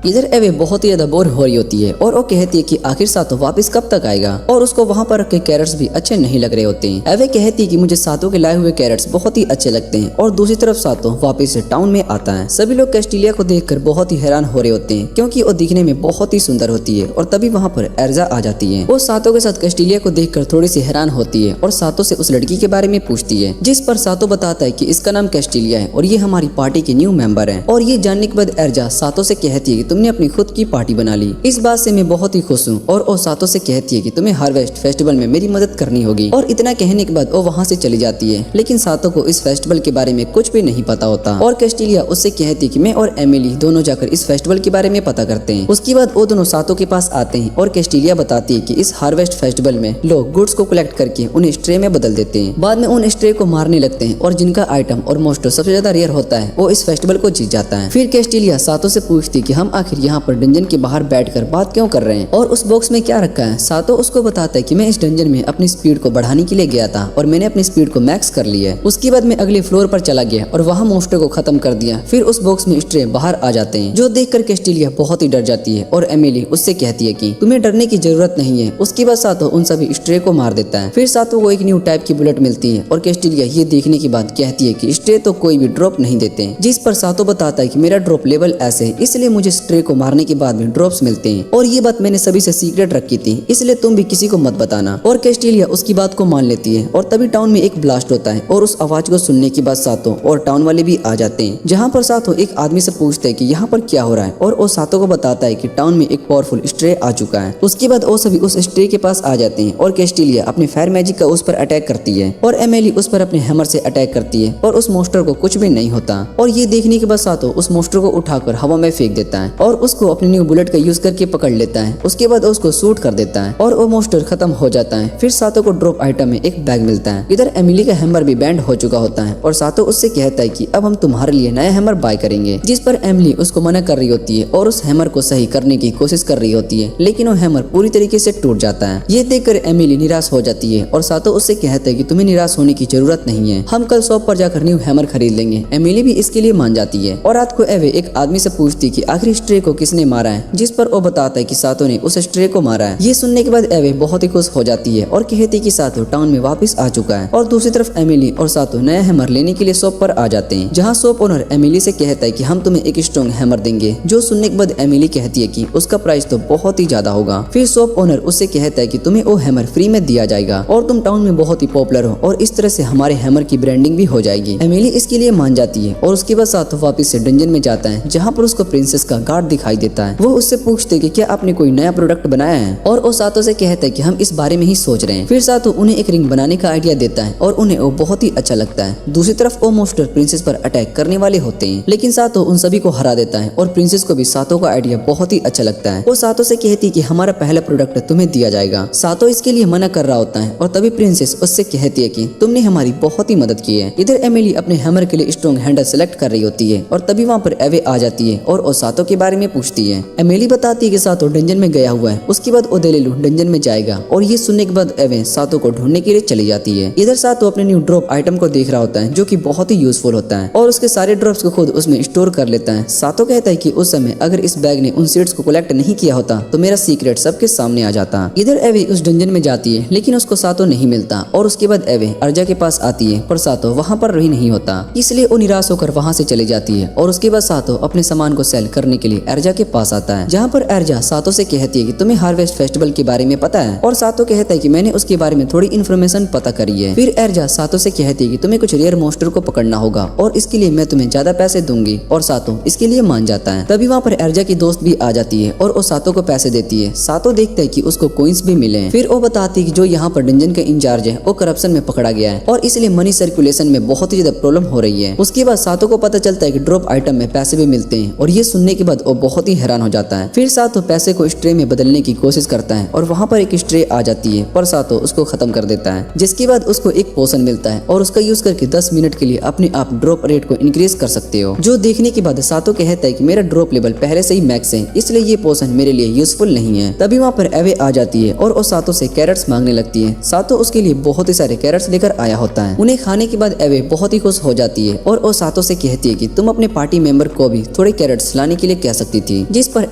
इधर एवे बहुत ही ज्यादा बोर हो रही होती है और वो कहती है कि आखिर सातो वापस कब तक आएगा, और उसको वहाँ पर रखे कैरेट्स भी अच्छे नहीं लग रहे होते हैं। एवे कहती है कि मुझे सातो के लाए हुए कैरेट्स बहुत ही अच्छे लगते हैं। और दूसरी तरफ सातो वापस से टाउन में आता है। सभी लोग कैस्टिलिया को देखकर बहुत ही हैरान हो रहे होते हैं क्योंकि वो दिखने में बहुत ही सुंदर होती है। और तभी वहाँ पर एर्जा आ जाती है। वो सातो के साथ कैस्टिलिया को देखकर थोड़ी सी हैरान होती है और सातो से उस लड़की के बारे में पूछती है, जिस पर सातो बताता है कि इसका नाम कैस्टिलिया है और ये हमारी पार्टी के न्यू मेंबर है। और ये जानने के बाद एर्जा सातो से कहती है कि तुमने अपनी खुद की पार्टी बना ली, इस बात से मैं बहुत ही खुश हूँ। और वो सातो से कहती है कि तुम्हें हार्वेस्ट फेस्टिवल में मेरी मदद करनी होगी। और इतना कहने के बाद वो वहाँ से चली जाती है। लेकिन सातो को इस फेस्टिवल के बारे में कुछ भी नहीं पता होता और कैस्टिलिया उससे कहती है कि मैं और एमिली दोनों जाकर इस फेस्टिवल के बारे में पता करते हैं। उसके बाद वो दोनों सातो के पास आते हैं और कैस्टिलिया बताती है कि इस हार्वेस्ट फेस्टिवल में लोग गुड्स को कलेक्ट करके उन्हें स्ट्रे में बदल देते हैं। बाद में उन स्ट्रे को मारने लगते हैं और जिनका आइटम और मोस्टो सबसे ज्यादा रेयर होता है वो इस फेस्टिवल को जीत जाता है। फिर कैस्टिलिया सातो से पूछती कि हम आखिर यहाँ पर डंजन के बाहर बैठकर बात क्यों कर रहे हैं और उस बॉक्स में क्या रखा है। सातो उसको बताता है कि मैं इस डंजन में अपनी स्पीड को बढ़ाने के लिए गया था और मैंने अपनी स्पीड को मैक्स कर ली है। उसके बाद मैं अगले फ्लोर पर चला गया और वहाँ मोस्टो को खत्म कर दिया। फिर उस बॉक्स में स्ट्रे बाहर आ जाते हैं जो देखकर कैस्टिलिया बहुत ही डर जाती है और एमिली उससे कहती है कि तुम्हें डरने की जरूरत नहीं है। उसके बाद सातो उन सभी स्ट्रे को मार देता है। फिर सातो को एक न्यू टाइप की बुलेट मिलती है और कैस्टिलिया ये देखने के बाद कहती है कि स्ट्रे तो कोई भी ड्रॉप नहीं देते, जिस पर सातो बताता है कि मेरा ड्रॉप लेवल ऐसे है इसलिए मुझे स्ट्रे को मारने के बाद भी ड्रॉप्स मिलते हैं और ये बात मैंने सभी से सीक्रेट रखी थी, इसलिए तुम भी किसी को मत बताना। और कैस्टिलिया उसकी बात को मान लेती है और तभी टाउन में एक ब्लास्ट होता है और उस आवाज को सुनने के बाद सातो और टाउन वाले भी आ जाते हैं, जहाँ पर सातो एक आदमी से पूछते हैं कि यहाँ पर क्या हो रहा है और वो सातो को बताता है कि टाउन में एक पावरफुल स्ट्रे आ चुका है। उसके बाद वो सभी उस स्ट्रे के पास आ जाते हैं और कैस्टिलिया अपने फायर मैजिक का उस पर अटैक करती है और एमिली उस पर अपने हैमर से अटैक करती है और उस मोस्टर को कुछ भी नहीं होता। और ये देखने के बाद सातो उस मोस्टर को उठाकर हवा में फेंक देता है और उसको अपनी न्यू बुलेट का यूज करके पकड़ लेता है। उसके बाद उसको शूट कर देता है और वो मोस्टर खत्म हो जाता है। फिर सातो को ड्रॉप आइटम में एक बैग मिलता है। इधर एमिली का हैमर भी बैंड हो चुका होता है और सातो उससे कहता है कि अब हम तुम्हारे लिए नया हैमर बाय करेंगे, जिस पर एमिली उसको मना कर रही होती है और उस हैमर को सही करने की कोशिश कर रही होती है, लेकिन वो हैमर पूरी तरीके से टूट जाता है। ये देखकर एमिली निराश हो जाती है और सातो उससे कहता है कि तुम्हें निराश होने की जरूरत नहीं है, हम कल शॉप पर जाकर न्यू हैमर खरीद लेंगे। एमिली भी इसके लिए मान जाती है और रात को एवे एक आदमी से पूछती कि आखिर स्ट्रे को किसने मारा है, जिस पर वो बताता है कि सातो ने उस स्ट्रे को मारा है। ये सुनने के बाद एवे बहुत ही खुश हो जाती है और कहती कि सातो टाउन में वापस आ चुका है। और दूसरी तरफ एमिली और सातो नया हैमर लेने के लिए शॉप पर आ जाते हैं, जहाँ शॉप ओनर एमिली से कहता है कि हम तुम्हें एक स्ट्रॉन्ग हैमर देंगे, जो सुनने के बाद एमिली कहती है कि उसका प्राइस तो बहुत ही ज्यादा होगा। फिर शॉप ओनर उससे कहता है कि तुम्हें वो हैमर फ्री में दिया जाएगा और तुम टाउन में बहुत ही पॉपुलर हो और इस तरह से हमारे हैमर की ब्रांडिंग भी हो जाएगी। एमिली इसके लिए मान जाती है और उसके बाद सातो वापस से डंजन में जाता है, जहाँ पर उसको प्रिंसेस का गार्ड दिखाई देता है। वो उससे पूछते कि क्या आपने कोई नया प्रोडक्ट बनाया है और वो सातो से कहता है कि हम इस बारे में ही सोच रहे हैं। फिर सातो उन्हें एक रिंग बनाने का आइडिया देता है और उन्हें वो बहुत ही अच्छा लगता है। दूसरी तरफ वो मोस्टर प्रिंसेस पर अटैक करने वाले होते हैं, लेकिन सातो उन सभी को हरा देता है और प्रिंसेस को भी सातो का आइडिया बहुत ही अच्छा लगता है। वो सातो से कहती कि हमारा पहला प्रोडक्ट तुम्हें दिया जाएगा। सातो इसके लिए मना कर रहा होता है और तभी प्रिंसेस उससे कहती है कि तुमने हमारी बहुत ही मदद की है। इधर एमिली अपने हैमर के लिए स्ट्रॉन्ग हैंडल सेलेक्ट कर रही होती है और तभी वहाँ पर एवे आ जाती है और वो सातो के बारे में पूछती है। एमिली बताती है कि सातो डंजन में गया हुआ है, उसके बाद ओदेलेलू डंजन में जाएगा और ये सुनने के बाद एवे सातो को ढूंढने के लिए चली जाती है। इधर सातो अपने न्यू ड्रॉप आइटम को देख रहा होता है, जो कि बहुत ही यूजफुल होता है और उसके सारे ड्रॉप्स को खुद उसमें स्टोर कर लेता है। सातो कहता है कि उस समय अगर इस बैग ने उन सीड्स को कलेक्ट नहीं किया होता तो मेरा सीक्रेट सबके सामने आ जाता। इधर एवे उस डंजन में जाती है, लेकिन उसको सातो नहीं मिलता और उसके बाद एवे अर्जा के पास आती है, पर सातो वहाँ पर ही नहीं होता, इसलिए वो निराश होकर वहाँ से चली जाती है और उसके बाद सातो अपने सामान को सेल करने के लिए एमिली एर्जा के पास आता है, जहाँ पर एर्जा सातो से कहती है कि तुम्हें हार्वेस्ट फेस्टिवल के बारे में पता है, और सातो कहता है कि मैंने उसके बारे में थोड़ी इन्फॉर्मेशन पता करी है। फिर एर्जा सातो से कहती है कि तुम्हें कुछ रेयर मॉन्स्टर को पकड़ना होगा और इसके लिए मैं तुम्हें ज्यादा पैसे दूंगी, और सातो इसके लिए मान जाता है। तभी वहाँ पर एर्जा की दोस्त भी आ जाती है और वो सातो को पैसे देती है। सातो देखता है कि उसको कोइंस भी मिले हैं। फिर वो बताती है कि जो यहाँ पर डंजन का इंचार्ज है वो करप्शन में पकड़ा गया है और इसलिए मनी सर्कुलेशन में बहुत ही ज्यादा प्रॉब्लम हो रही है। उसके बाद सातो को पता चलता है कि ड्रॉप आइटम में पैसे भी मिलते हैं, और ये सुनने के बाद वो बहुत ही हैरान हो जाता है। फिर सातो पैसे को स्ट्रे में बदलने की कोशिश करता है और वहाँ पर एक स्ट्रे आ जाती है, पर सातो उसको खत्म कर देता है। जिसके बाद उसको एक पोशन मिलता है और उसका यूज करके 10 मिनट के लिए अपने आप ड्रॉप रेट को इंक्रीज कर सकते हो। जो देखने के बाद सातो कहता है कि मेरा ड्रॉप लेवल पहले से ही मैक्स है, इसलिए ये पोशन मेरे लिए यूजफुल नहीं है। तभी वहाँ पर एवे आ जाती है और वो सातो से कैरेट्स मांगने लगती है। सातो उसके लिए बहुत ही सारे कैरेट्स लेकर आया होता है। उन्हें खाने के बाद एवे बहुत ही खुश हो जाती है और वो सातो से कहती है कि तुम अपने पार्टी मेंबर को भी थोड़े कैरेट्स लाने के लिए कह सकती थी। जिस पर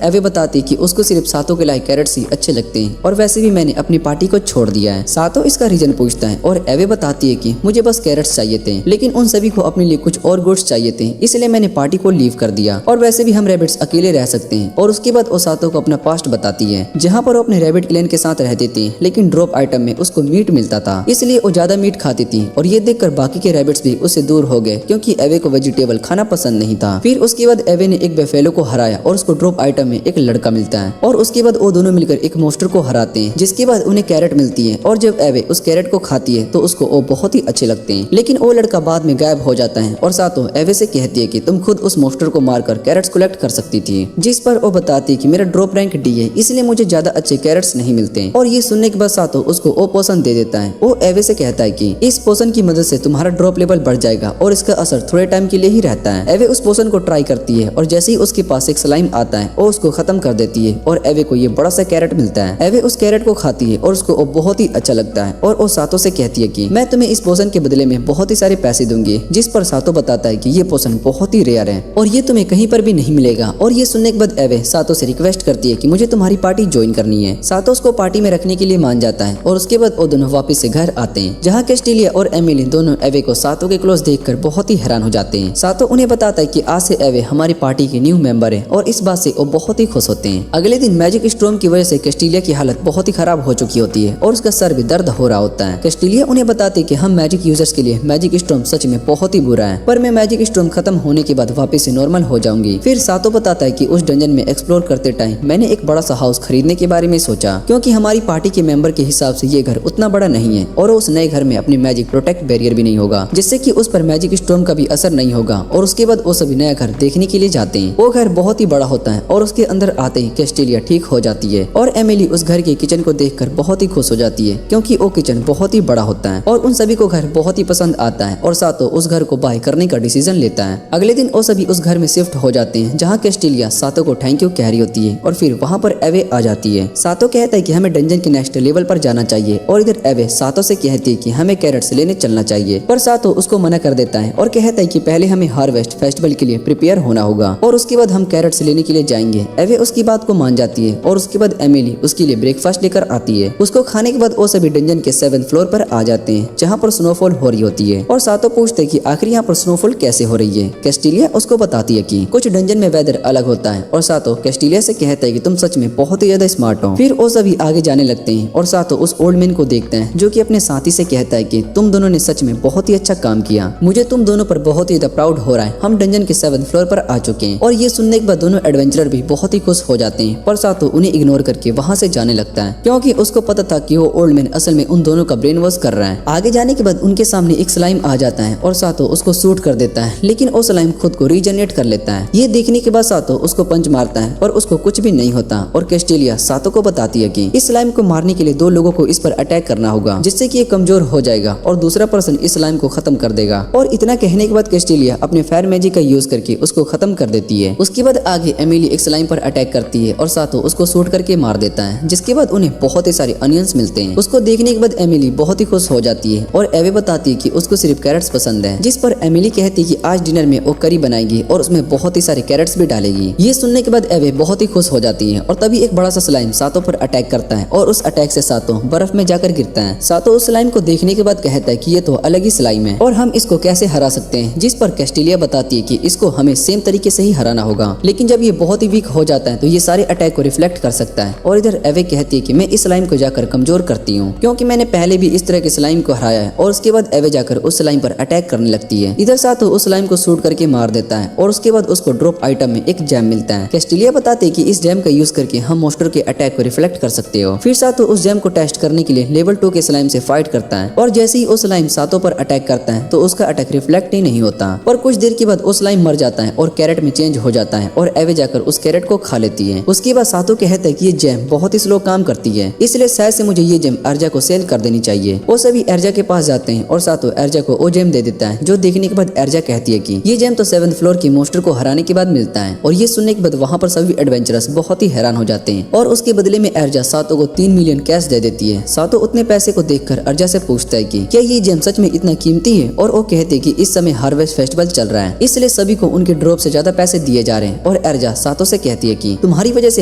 एवे बताती कि उसको सिर्फ सातो के लाए कैरेट्स ही अच्छे लगते हैं और वैसे भी मैंने अपनी पार्टी को छोड़ दिया है। सातो इसका रीजन पूछता है और एवे बताती है कि मुझे बस कैरेट्स चाहिए थे, लेकिन उन सभी को अपने लिए कुछ और गुड्स चाहिए थे, इसलिए मैंने पार्टी को लीव कर दिया, और वैसे भी हम रैबिट्स अकेले रह सकते हैं। और उसके बाद वो सातो को अपना पास्ट बताती है, जहाँ पर वो अपने रैबिट क्लैन के साथ रहती थी, लेकिन ड्रॉप आइटम में उसको मीट मिलता था, इसलिए वो ज्यादा मीट खाती थी। और ये देखकर बाकी के रैबिट्स भी उससे दूर हो गए क्योंकि एवे को वेजिटेबल खाना पसंद नहीं था। फिर उसके बाद एवे ने एक बेफेलो को हराया और उसको ड्रॉप आइटम में एक लड़का मिलता है, और उसके बाद वो दोनों मिलकर एक मोस्टर को हराते हैं, जिसके बाद उन्हें कैरेट मिलती है। और जब एवे उस कैरेट को खाती है तो उसको वो बहुत ही अच्छे लगते हैं, लेकिन वो लड़का बाद में गायब हो जाता है। और सातो एवे से कहती है कि तुम खुद उस मोस्टर को मारकर कैरेट्स कलेक्ट कर सकती थी, जिस पर वो बताती है कि मेरा ड्रॉप रैंक डी है, इसलिए मुझे ज्यादा अच्छे कैरेट्स नहीं मिलते। और ये सुनने के बाद सातो उसको वो पोशन दे देता है। वो एवे से कहता है कि इस पोशन की मदद से तुम्हारा ड्रॉप लेवल बढ़ जाएगा और इसका असर थोड़े टाइम के लिए ही रहता है। एवे उस पोशन को ट्राई करती है और जैसे ही उसके पास एक स्लाइम आता है वो उसको खत्म कर देती है और एवे को ये बड़ा सा कैरेट मिलता है। एवे उस कैरेट को खाती है और उसको वो बहुत ही अच्छा लगता है और वो सातो से कहती है कि मैं तुम्हें इस पोशन के बदले में बहुत ही सारे पैसे दूंगी, जिस पर सातो बताता है कि ये पोशन बहुत ही रेयर है और ये तुम्हें कहीं पर भी नहीं मिलेगा। और ये सुनने के बाद एवे सातो से रिक्वेस्ट करती है कि मुझे तुम्हारी पार्टी ज्वाइन करनी है। सातो उसको पार्टी में रखने के लिए मान जाता है और उसके बाद वो दोनों वापस से घर आते हैं, जहाँ कैस्टिलिया और एमिली दोनों एवे को सातो के क्लोज देखकर बहुत ही हैरान हो जाते हैं। सातो उन्हें बताता है कि आज से एवे हमारी पार्टी के न्यू मेंबर है और इस बात से वो बहुत ही खुश होते हैं। अगले दिन मैजिक स्टॉर्म की वजह से कैस्टिलिया की हालत बहुत ही खराब हो चुकी होती है और उसका सर भी दर्द हो रहा होता है। कैस्टिलिया उन्हें बताते हैं कि हम मैजिक यूजर्स के लिए मैजिक स्टॉर्म सच में बहुत ही बुरा है, पर मैं मैजिक स्टॉर्म खत्म होने के बाद वापस से नॉर्मल हो जाऊंगी। फिर सातो बताता है कि उस डंजन में एक्सप्लोर करते टाइम मैंने एक बड़ा सा हाउस खरीदने के बारे में सोचा, क्योंकि हमारी पार्टी के मेंबर के हिसाब से ये घर उतना बड़ा नहीं है और उस नए घर में अपनी मैजिक प्रोटेक्ट बैरियर भी नहीं होगा, जिससे कि उस पर मैजिक स्टॉर्म का भी असर नहीं होगा। और उसके बाद वो सभी नया घर देखने के लिए जाते हैं। वो घर बहुत ही बड़ा होता है और उसके अंदर आते ही कैस्टिलिया ठीक हो जाती है और एमिली उस घर के किचन को देखकर बहुत ही खुश हो जाती है, क्योंकि वो किचन बहुत ही बड़ा होता है और उन सभी को घर बहुत ही पसंद आता है और सातो उस घर को बाय करने का डिसीजन लेता है। अगले दिन वो सभी उस घर में शिफ्ट हो जाते हैं, जहाँ कैस्टिलिया सातो को थैंक यू कह रही होती है और फिर वहाँ पर एवे आ जाती है। सातो कहता है कि हमें डंजन के नेक्स्ट लेवल पर जाना चाहिए और इधर एवे सातो से कहती है कि हमें कैरेट्स लेने चलना चाहिए, पर सातो उसको मना कर देता है और कहता है कि पहले हमें हार्वेस्ट फेस्टिवल के लिए प्रिपेयर होना होगा और उसके बाद हम कैरेट्स लेने के लिए जाएंगे। एवे उसकी बात को मान जाती है और उसके बाद एमिली उसके लिए ब्रेकफास्ट लेकर आती है। उसको खाने के बाद वो सभी डंजन के 7th फ्लोर पर आ जाते हैं, जहाँ पर स्नोफॉल हो रही होती है और सातो पूछते हैं कि आखिर यहाँ पर स्नोफॉल कैसे हो रही है। कैस्टिलिया उसको बताती है कि कुछ डंजन में वेदर अलग होता है और सातो कैस्टिलिया से कहता है कि तुम सच में बहुत ही ज्यादा स्मार्ट हो। फिर वो सभी आगे जाने लगते हैं और सातो उस ओल्ड मैन को देखते हैं, जो कि अपने साथी से कहता है कि तुम दोनों ने सच में बहुत ही अच्छा काम किया, मुझे तुम दोनों पर बहुत ही ज्यादा प्राउड हो रहा है, हम डंजन के 7th फ्लोर पर आ चुके हैं। और ये सुनने के बाद दोनों एडवेंचरर भी बहुत ही खुश हो जाते हैं, पर सातो उन्हें इग्नोर करके वहाँ से जाने लगता है, क्योंकि उसको पता था कि वो ओल्ड मैन असल में उन दोनों का ब्रेन वॉश कर रहा है। आगे जाने के बाद उनके सामने एक स्लाइम आ जाता है और सातो उसको शूट कर देता है, लेकिन वो स्लाइम खुद को रीजनरेट कर लेता है। ये देखने के बाद सातो उसको पंच मारता है और उसको कुछ भी नहीं होता और कैस्टिलिया सातो को बताती है कि इस स्लाइम को मारने के लिए 2 लोगों को इस पर अटैक करना होगा, जिससे कि ये कमजोर हो जाएगा और दूसरा पर्सन इस स्लाइम को खत्म कर देगा। और इतना कहने के बाद कैस्टिलिया अपने फायर मैजिक का यूज करके उसको खत्म कर देती है। उसके बाद आगे एमिली एक स्लाइम पर अटैक करती है और सातो उसको शूट करके मार देता है, जिसके बाद उन्हें बहुत ही सारे अनियंस मिलते हैं। उसको देखने के बाद एमिली बहुत ही खुश हो जाती है और एवे बताती है कि उसको सिर्फ कैरेट्स पसंद है, जिस पर एमिली कहती है कि आज डिनर में वो करी बनाएगी और उसमें बहुत ही सारे कैरेट्स भी डालेगी। ये सुनने के बाद एवे बहुत ही खुश हो जाती है और तभी एक बड़ा सा स्लाइम सातो पर अटैक करता है और उस अटैक से सातो बर्फ में जाकर गिरता है। सातो उस स्लाइम को देखने के बाद कहता है कि ये तो अलग ही स्लाइम है और हम इसको कैसे हरा सकते हैं, जिस पर कैस्टिलिया बताती है कि इसको हमें सेम तरीके से ही हराना होगा, लेकिन लेकिन जब ये बहुत ही वीक हो जाता है तो ये सारे अटैक को रिफ्लेक्ट कर सकता है। और इधर एवे कहती है कि मैं इस स्लाइम को जाकर कमजोर करती हूँ, क्योंकि मैंने पहले भी इस तरह के स्लाइम को हराया है। और उसके बाद एवे जाकर उस स्लाइम पर अटैक करने लगती है। इधर सातो उस स्लाइम को शूट करके मार देता है और उसके बाद उसको ड्रॉप आइटम में एक जैम मिलता है। कैस्टिलिया बताते हैं कि इस जैम का यूज करके हम मॉन्स्टर के अटैक को रिफ्लेक्ट कर सकते हो। फिर सातो उस जैम को टेस्ट करने के लिए लेवल 2 के स्लाइम से फाइट करता है और जैसे ही उस स्लाइम सातो पर अटैक करता है तो उसका अटैक रिफ्लेक्ट ही नहीं होता। और कुछ देर के बाद उस स्लाइम मर जाता है और कैरेट में चेंज हो जाता है और एवे जाकर उस कैरेट को खा लेती है। उसके बाद सातो कहता है कि ये जैम बहुत ही स्लो काम करती है, इसलिए शायद से मुझे ये जैम अर्जा को सेल कर देनी चाहिए। वो सभी अर्जा के पास जाते हैं और सातो अर्जा को वो जैम दे देता है, जो देखने के बाद अर्जा कहती है कि ये जैम तो 7th फ्लोर की मॉन्स्टर को हराने के बाद मिलता है। और ये सुनने के बाद वहाँ पर सभी एडवेंचरस बहुत ही हैरान हो जाते हैं और उसके बदले में अर्जा सातो को 3 मिलियन कैश दे देती है। सातो उतने पैसे को देखकर अर्जा से पूछता है कि क्या ये जेम सच में इतना कीमती है, और वो कहते हैं कि इस समय हार्वेस्ट फेस्टिवल चल रहा है, इसलिए सभी को उनके ड्रॉप से ज्यादा पैसे दिए जा रहे हैं। और अर्जा सातो से कहती है कि तुम्हारी वजह से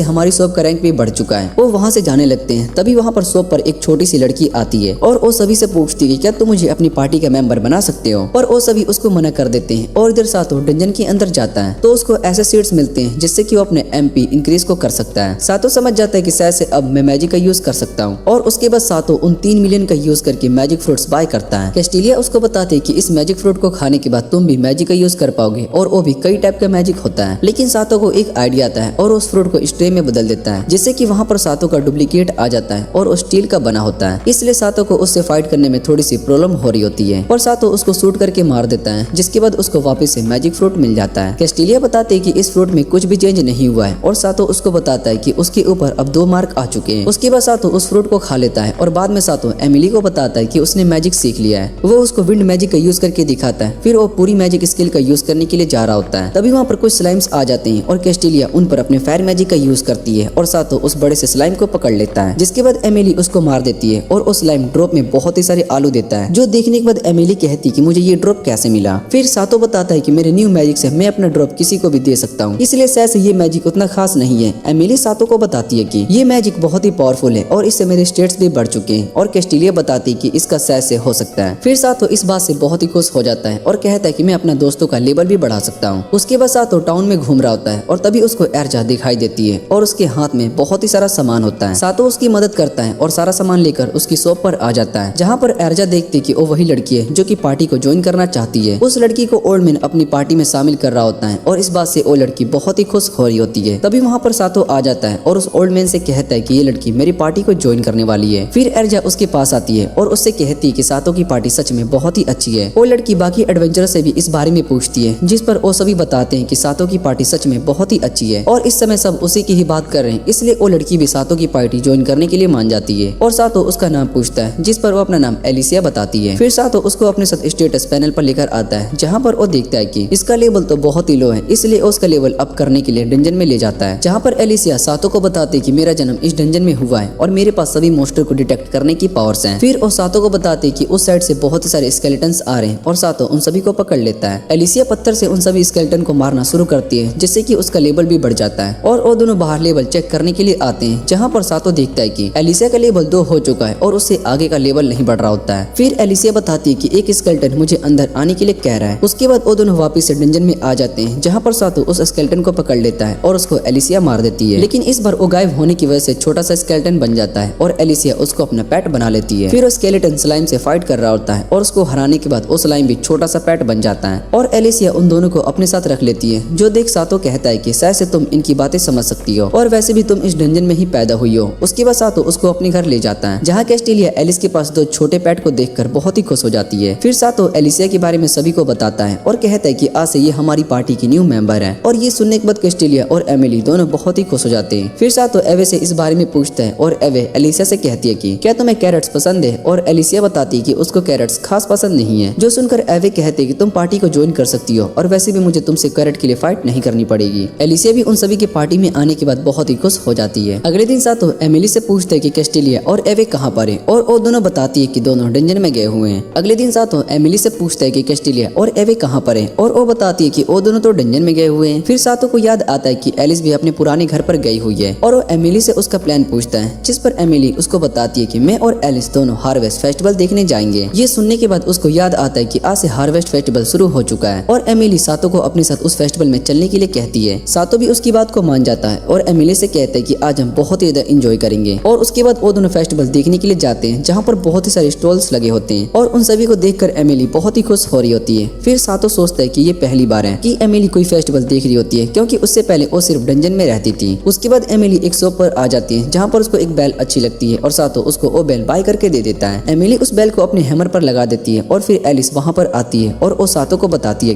हमारी शॉप का रैंक भी बढ़ चुका है। वो वहाँ से जाने लगते हैं, तभी वहाँ पर शॉप पर एक छोटी सी लड़की आती है और वो सभी से पूछती है कि क्या तुम मुझे अपनी पार्टी का मेंबर बना सकते हो, और वो सभी उसको मना कर देते हैं। और इधर सातो डंजन के अंदर जाता है तो उसको ऐसे सीड्स मिलते हैं जिससे कि वो अपने एमपी इंक्रीज को कर सकता है। सातो समझ जाता है कि शायद से अब मैं मैजिक का यूज कर सकता हूँ, और उसके बाद सातो उन 3 मिलियन का यूज करके मैजिक फ्रूट्स बाय करता है। कैस्टिलिया उसको बताते हैं कि इस मैजिक फ्रूट को खाने के बाद तुम भी मैजिक का यूज कर पाओगे, और वो भी कई टाइप का मैजिक होता है। लेकिन सातो को एक आइडिया आता है और उस फ्रूट को स्ट्रे में बदल देता है, जिससे कि वहाँ पर सातो का डुप्लीकेट आ जाता है और वो स्टील का बना होता है। इसलिए सातो को उससे फाइट करने में थोड़ी सी प्रॉब्लम हो रही होती है और सातो उसको शूट करके मार देता है, जिसके बाद उसको वापस से मैजिक फ्रूट मिल जाता है। कैस्टिलिया बताते हैं कि इस फ्रूट में कुछ भी चेंज नहीं हुआ है, और सातो उसको बताता है कि उसके ऊपर अब 2 मार्क आ चुके हैं। उसके बाद सातो उस फ्रूट को खा लेता है और बाद में सातो एमिली को बताता है कि उसने मैजिक सीख लिया है। वो उसको विंड मैजिक का यूज करके दिखाता है, फिर वो पूरी मैजिक स्किल का यूज करने के लिए जा रहा होता है। तभी वहाँ पर कुछ स्लाइम्स आ जाते हैं और कैस्टिलिया उन पर अपने फायर मैजिक का यूज करती है और सातो उस बड़े से स्लाइम को पकड़ लेता है, जिसके बाद एमिली उसको मार देती है और उस स्लाइम ड्रॉप में बहुत ही सारे आलू देता है, जो देखने के बाद एमिली कहती है कि मुझे ये ड्रॉप कैसे मिला। फिर सातो बताता है कि मेरे न्यू मैजिक से मैं अपना ड्रॉप किसी को भी दे सकता हूँ, इसलिए शायद से ये मैजिक उतना खास नहीं है। एमिली सातो को बताती है कि ये मैजिक बहुत ही पावरफुल है और इससे मेरे स्टेट्स भी बढ़ चुके हैं, और कैस्टिलिया बताती है कि इसका शायद से हो सकता है। फिर सातो इस बात से बहुत ही खुश हो जाता है और कहता है कि मैं अपना दोस्तों का लेवल भी बढ़ा सकता हूँ। उसके बाद सातो टाउन में घूम रहा होता है और तभी उसको अर्जा दिखाई देती है और उसके हाथ में बहुत ही सारा सामान होता है। सातो उसकी मदद करता है और सारा सामान लेकर उसकी शॉप पर आ जाता है, जहाँ पर अर्जा देखती है कि वो वही लड़की है जो कि पार्टी को ज्वाइन करना चाहती है। उस लड़की को ओल्ड मैन अपनी पार्टी में शामिल कर रहा होता है और इस बात से वो लड़की बहुत ही खुश हो रही होती है। तभी वहाँ पर सातो आ जाता है और उस ओल्ड मैन से कहता है कि ये लड़की मेरी पार्टी को ज्वाइन करने वाली है। फिर अर्जा उसके पास आती है और उससे कहती है कि सातो की पार्टी सच में बहुत ही अच्छी है। वो लड़की बाकी एडवेंचर से भी इस बारे में पूछती है, जिस पर वो सभी बताते हैं कि सातो की पार्टी सच में बहुत ही अच्छी है और इस समय सब उसी की ही बात कर रहे हैं, इसलिए वो लड़की भी सातो की पार्टी ज्वाइन करने के लिए मान जाती है। और सातो उसका नाम पूछता है, जिस पर वो अपना नाम एलिसिया बताती है। फिर सातो उसको अपने साथ स्टेटस पैनल पर लेकर आता है, जहाँ पर वो देखता है कि इसका लेवल तो बहुत ही लो है, इसलिए उसका लेवल अप करने के लिए डंजन में ले जाता है, जहाँ पर एलिसिया सातो को बताती है कि मेरा जन्म इस डंजन में हुआ है और मेरे पास सभी मॉन्स्टर को डिटेक्ट करने की पावर्स हैं। फिर वो सातो को बताती है कि उस साइड से बहुत सारे स्केलेटन्स आ रहे हैं और सातो उन सभी को पकड़ लेता है। एलिसिया पत्थर से उन सभी स्केलेटन को मारना शुरू करती है, जिससे कि उसका लेवल भी बढ़ जाता है और वो दोनों बाहर लेवल चेक करने के लिए आते हैं, जहाँ पर सातो देखता है कि एलिसिया का लेवल 2 हो चुका है और उससे आगे का लेवल नहीं बढ़ रहा होता है। फिर एलिसिया बताती है कि एक स्केलेटन मुझे अंदर आने के लिए कह रहा है। उसके बाद वो दोनों वापस से डंजन में आ जाते हैं, जहाँ पर सातो उस स्केलेटन को पकड़ लेता है और उसको एलिसिया मार देती है। लेकिन इस बार वो गायब होने की वजह से छोटा सा स्केलेटन बन जाता है और एलिसिया उसको अपना पेट बना लेती है। फिर वो स्केलेटन स्लाइम से फाइट कर रहा होता है और उसको हराने के बाद वो स्लाइम भी छोटा सा पेट बन जाता है और एलिसिया उन दोनों को अपने साथ रख लेती है, जो देख सातो कहता है कि शायद से तुम इनकी बातें समझ सकती हो और वैसे भी तुम इस डंजन में ही पैदा हुई हो। उसके बाद सातो उसको अपने घर ले जाता है, जहाँ कैस्टिलिया एलिस के पास 2 छोटे पेट को देखकर बहुत ही खुश हो जाती है। फिर सातो एलिसिया के बारे में सभी को बताता है और कहता है कि आज से ये हमारी पार्टी की न्यू मेंबर है, और ये सुनने के बाद कैस्टिलिया और एमिली दोनों बहुत ही खुश हो जाते हैं। फिर सातो एवे से इस बारे में पूछता है और एवे एलिसिया से कहती है कि क्या तुम्हें कैरेट्स पसंद है, और एलिसिया बताती है कि उसको कैरेट्स खास पसंद नहीं है, जो सुनकर एवे कहते हैं कि तुम पार्टी को ज्वाइन कर सकती हो और वैसे भी मुझे तुमसे कैरेट के लिए फाइट नहीं करनी पड़ेगी। एलिसिया भी उन सभी की पार्टी में आने के बाद बहुत ही खुश हो जाती है। अगले दिन सातो एमिली से पूछते है कि कैस्टिलिया और एवे कहाँ पर है, और वो दोनों बताती है कि दोनों डंजन में गए हुए हैं। अगले दिन सातो एमिली से पूछता है कि कैस्टिलिया और एवे कहाँ पर है, और वो बताती है कि वो दोनों तो डंजन में गए हुए हैं। फिर सातो को याद आता है कि एलिस भी अपने पुराने घर पर गई हुई है और वो एमिली से उसका प्लान पूछता है, जिस पर एमिली उसको बताती है कि मैं और एलिस दोनों हार्वेस्ट फेस्टिवल देखने जाएंगे। ये सुनने के बाद उसको याद आता है कि आज से हार्वेस्ट फेस्टिवल शुरू हो चुका है और एमिली सातो को अपने साथ उस फेस्टिवल में चलने के लिए कहती है। सातो भी उसकी बात को मान जाता है और एमिली से कहता है कि आज हम बहुत ही ज्यादा एंजॉय करेंगे। और उसके बाद वो दोनों फेस्टिवल देखने के लिए जाते हैं जहाँ पर बहुत ही सारे स्टॉल्स लगे होते हैं और उन सभी को देखकर एमिली बहुत ही खुश हो रही होती है। फिर सातो सोचता है कि ये पहली बार है कि एमिली कोई फेस्टिवल देख रही होती है, क्योंकि उससे पहले वो सिर्फ डंजन में रहती थी। उसके बाद एमिली एक शॉप पर आ जाती है जहाँ पर उसको एक बेल अच्छी लगती है और सातो उसको वो बेल बाय करके दे देता है। एमिली उस बेल को अपने हैमर पर लगा देती है और फिर एलिस वहाँ पर आती है और वो सातो को बताती है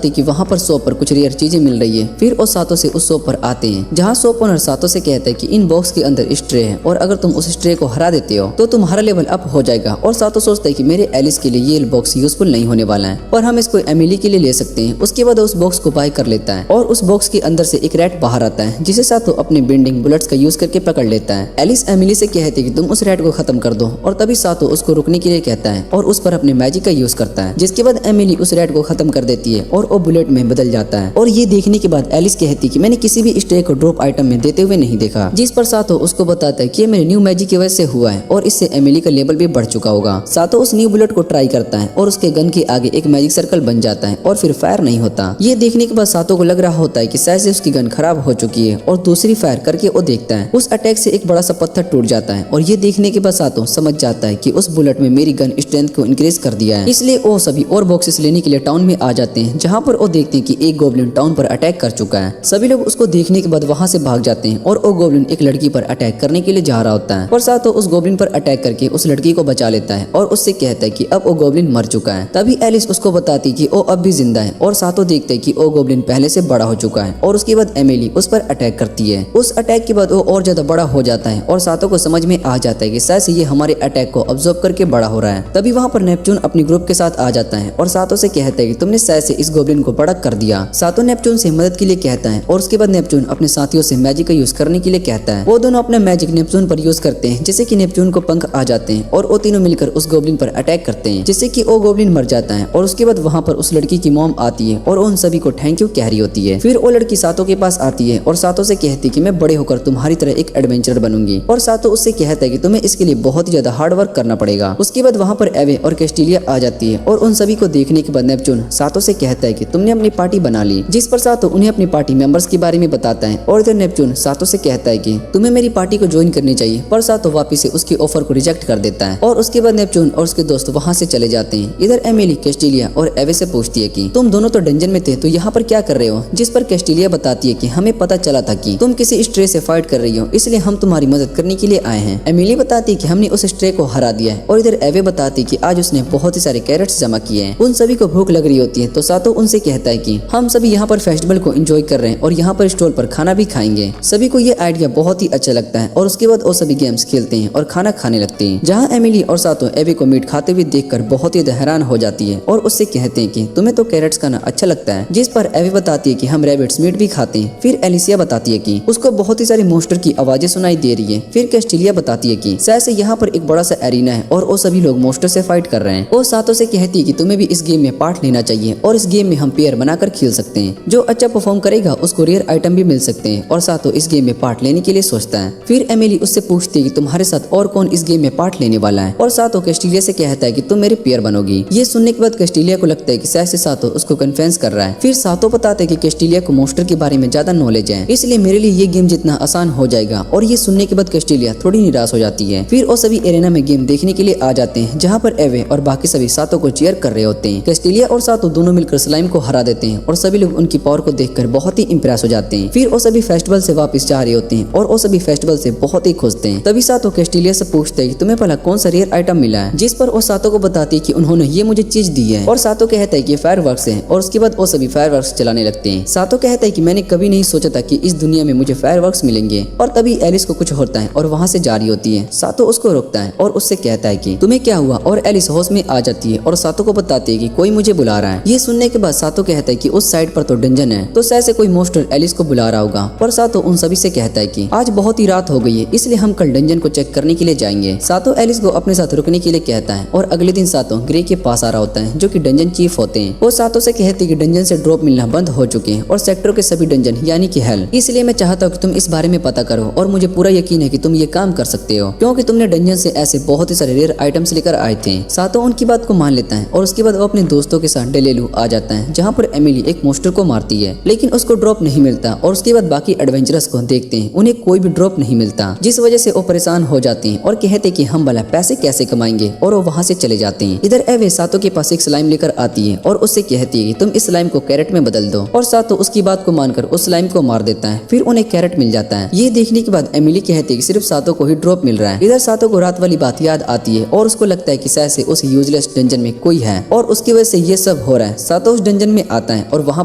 कि वहाँ पर शॉप पर कुछ रेयर चीजें मिल रही है। फिर वो सातो से उस शॉप पर आते हैं जहाँ शॉप ओनर सातो से कहता है कि इन बॉक्स के अंदर स्ट्रे है और अगर तुम उस स्ट्रे को हरा देते हो तो तुम्हारा लेवल अप हो जाएगा। और सातो सोचता है कि मेरे एलिस के लिए ये बॉक्स यूजफुल नहीं होने वाला है और हम इसको एमिली के लिए ले सकते हैं। उसके बाद उस बॉक्स को बाय कर लेता है और उस बॉक्स के अंदर से एक रैट बाहर आता है जिसे सातो अपने बेंडिंग बुलेट्स का यूज करके पकड़ लेता है। एलिस एमिली से कहती है कि तुम उस रैट को खत्म कर दो और तभी सातो उसको रुकने के लिए कहता है और उस पर अपने मैजिक का यूज करता है, जिसके बाद एमिली उस रैट को खत्म कर देती है और वो बुलेट में बदल जाता है। और ये देखने के बाद एलिस कहती है कि मैंने किसी भी स्ट्रे को ड्रॉप आइटम में देते हुए नहीं देखा, जिस पर सातो उसको बताता है कि ये मेरे न्यू मैजिक की वजह से हुआ है और इससे एमिली का लेवल भी बढ़ चुका होगा। सातो उस न्यू बुलेट को ट्राई करता है और उसके गन के आगे एक मैजिक सर्कल बन जाता है और फिर फायर नहीं होता। ये देखने के बाद सातो को लग रहा होता है कि शायद से उसकी गन खराब हो चुकी है और दूसरी फायर करके वो देखता है उस अटैक से एक बड़ा सा पत्थर टूट जाता है। और ये देखने के बाद सातो समझ जाता है कि उस बुलेट में मेरी गन स्ट्रेंथ को इंक्रीज कर दिया है, इसलिए वो सभी और बॉक्सेस लेने के लिए टाउन में आ जाते हैं जहाँ पर वो देखते हैं कि एक गोब्लिन टाउन पर अटैक कर चुका है। सभी लोग उसको देखने के बाद वहाँ से भाग जाते हैं और वो गोब्लिन एक लड़की पर अटैक करने के लिए जा रहा होता है और सातो उस गोब्लिन पर अटैक करके उस लड़की को बचा लेता है और उससे कहता है कि अब वो गोब्लिन मर चुका है। तभी एलिस उसको बताती कि वो अब भी जिंदा है और सातो देखते है कि वो गोब्लिन पहले से बड़ा हो चुका है। और उसके बाद एमिली उस पर अटैक करती है। उस अटैक के बाद वो और ज्यादा बड़ा हो जाता है और सातो को समझ में आ जाता है कि शायद से ये हमारे अटैक को ऑब्जर्व करके बड़ा हो रहा है। तभी वहाँ पर नेपच्यून अपनी ग्रुप के साथ आ जाता है और सातो से कहता है कि तुमने शायद से इस गोब्लिन को बड़ा कर दिया। सातो नेपच्यून से मदद के लिए कहता है और उसके बाद नेपच्यून अपने साथियों से मैजिक का यूज करने के लिए कहता है। वो दोनों अपना मैजिक नेपच्यून पर यूज करते हैं जिससे कि नेपच्यून को पंख आ जाते हैं और वो तीनों मिलकर उस गोब्लिन पर अटैक करते हैं जिससे कि वो गोब्लिन मर जाता है। और उसके बाद वहाँ पर उस लड़की की मॉम आती है और उन सभी को थैंक यू कह रही होती है। फिर वो लड़की सातो के पास आती है और सातो से कहती है कि मैं बड़े होकर तुम्हारी तरह एक एडवेंचरर बनूंगी। और सातो उससे कहता है कि तुम्हें इसके लिए बहुत ही ज्यादा हार्ड वर्क करना पड़ेगा। उसके बाद वहाँ पर एवे और कैस्टिलिया आ जाती है और उन सभी को देखने के बाद नेपच्यून सातो से कहता है कि तुमने अपनी पार्टी बना ली, जिस पर सातो उन्हें अपनी पार्टी मेंबर्स के बारे में बताता है। और इधर नेपच्यून सातो से कहता है कि तुम्हें मेरी पार्टी को ज्वाइन करनी चाहिए, पर सातो वापिस से उसके ऑफर को रिजेक्ट कर देता है। और उसके बाद नेपच्यून और उसके दोस्त वहाँ से चले जाते हैं। इधर एमिली कैस्टिलिया और एवे से पूछती है कि तुम दोनों तो डंजन में थे तो यहाँ पर क्या कर रहे हो, जिस पर कैस्टिलिया बताती है कि हमें पता चला था कि तुम किसी स्ट्रे से फाइट कर रही हो, इसलिए हम तुम्हारी मदद करने के लिए आए हैं। एमिली बताती है कि हमने उस स्ट्रे को हरा दिया है। और इधर एवे बताती है कि आज उसने बहुत ही सारे कैरेट्स जमा किए हैं। उन सभी को भूख लग रही होती है तो सातो उनसे कहता है कि हम सभी यहाँ पर फेस्टिवल को एंजॉय कर रहे हैं और यहाँ पर स्टॉल पर खाना भी खाएंगे। सभी को ये आइडिया बहुत ही अच्छा लगता है और उसके बाद वो सभी गेम्स खेलते हैं और खाना खाने लगते हैं, जहाँ एमिली और सातो एवे को मीट खाते हुए देखकर बहुत ही हैरान हो जाती है और उससे कहते हैं कि तुम्हें तो कैरेट्स खाना अच्छा लगता है, जिस पर एवे बताती है कि हम रैबिट्स मीट भी खाते हैं। फिर एलिसिया बताती है कि उसको बहुत ही सारे मोस्टर की आवाजें सुनाई दे रही है। फिर कैस्टिलिया बताती है कि शायद से यहाँ पर एक बड़ा सा एरिना है और वो सभी लोग मोस्टर से फाइट कर रहे हैं। वो सातो से कहती है कि तुम्हें भी इस गेम में पार्ट लेना चाहिए और इस गेम में हम पेयर बनाकर खेल सकते हैं, जो अच्छा परफॉर्म करेगा उसको रेयर आइटम भी मिल सकते हैं। और सातो इस गेम में पार्ट लेने के लिए सोचता है। फिर एमिली उससे पूछती है कि तुम्हारे साथ और कौन इस गेम में पार्ट लेने वाला है, और सातो कैस्टिलिया से कहता है कि तुम मेरे पेयर बनोगी। ये सुनने के बाद कैस्टिलिया को लगता है कि शायद से सातो उसको कन्फ्रेंस कर रहा है। फिर सातो बताते है कि कैस्टिलिया को मोस्टर के बारे में ज्यादा नॉलेज है, इसलिए मेरे लिए ये गेम जितना आसान हो जाएगा। और ये सुनने के बाद कैस्टिलिया थोड़ी निराश हो जाती है। फिर वो सभी एरेना में गेम देखने के लिए आ जाते हैं, जहाँ पर एवे और बाकी सभी सातो को चीयर कर रहे होते हैं। कैस्टिलिया और सातो दोनों मिलकर स्लाइम को हरा देते हैं और सभी लोग उनकी पावर को देखकर बहुत ही इंप्रेस हो जाते हैं। फिर वो सभी फेस्टिवल से वापस जा रहे होते हैं और वो सभी फेस्टिवल से बहुत ही खुश थे। तभी सातो कैस्टिलिया से पूछते हैं कि तुम्हें भला कौन सा रेयर आइटम मिला है, जिस पर वो सातो को बताती है कि उन्होंने ये मुझे चीज दी है। और सातो कहता है कि फायरवर्क्स है। और उसके बाद वो सभी फायरवर्क्स चलाने लगते हैं। सातो कहता है कि मैंने कभी नहीं सोचा था कि इस दुनिया में मुझे फायरवर्क्स मिलेंगे। और तभी एलिस को कुछ होता है और वहाँ से जा रही होती है। सातो उसको रोकता है और उससे कहता है कि तुम्हें क्या हुआ। और एलिस होश में आ जाती है और सातो को बताती है कि कोई मुझे बुला रहा है। ये सुनने के बाद सातो कहता है कि उस साइड पर तो डंजन है, तो शायद से कोई मोस्टर एलिस को बुला रहा होगा। पर सातो उन सभी से कहता है कि आज बहुत ही रात हो गई है, इसलिए हम कल डंजन को चेक करने के लिए जाएंगे। सातो एलिस को अपने साथ रुकने के लिए कहता है और अगले दिन सातो ग्रे के पास आ रहा होता है, जो कि डंजन चीफ होते हैं। वो सातो से कहते हैं कि डंजन से ड्रॉप मिलना बंद हो चुके हैं और सेक्टर के सभी डंजन यानी कि हेल, इसलिए मैं चाहता हूँ कि तुम इस बारे में पता करो और मुझे पूरा यकीन है कि तुम ये काम कर सकते हो, क्योंकि तुमने डंजन से ऐसे बहुत ही सारे रेयर आइटम्स लेकर आए थे। सातो उनकी बात को मान लेता है और उसके बाद वो अपने दोस्तों के साथ डेलेलू आ जाता है, जहाँ पर एमिली एक मोस्टर इम्पोस्टर को मारती है, लेकिन उसको ड्रॉप नहीं मिलता और उसके बाद बाकी एडवेंचरर्स को देखते हैं, उन्हें कोई भी ड्रॉप नहीं मिलता, जिस वजह से वो परेशान हो जाते हैं और कहते कि हम भला पैसे कैसे कमाएंगे, और वो वहाँ से चले जाते हैं। इधर एवे सातो के पास एक स्लाइम लेकर आती है और उससे कहती है कि तुम इस स्लाइम को कैरेट में बदल दो, और सातो उसकी बात को मानकर उस स्लाइम को मार देता है। फिर उन्हें कैरेट मिल जाता है। ये देखने के बाद एमिली कहती है कि सिर्फ सातो को ही ड्रॉप मिल रहा है। इधर सातो को रात वाली बात याद आती है और उसको लगता है कि शायद से उस यूजलेस डंजन में कोई है और उसकी वजह से ये सब हो रहा है। सातो उस डंजन में आता है और वहाँ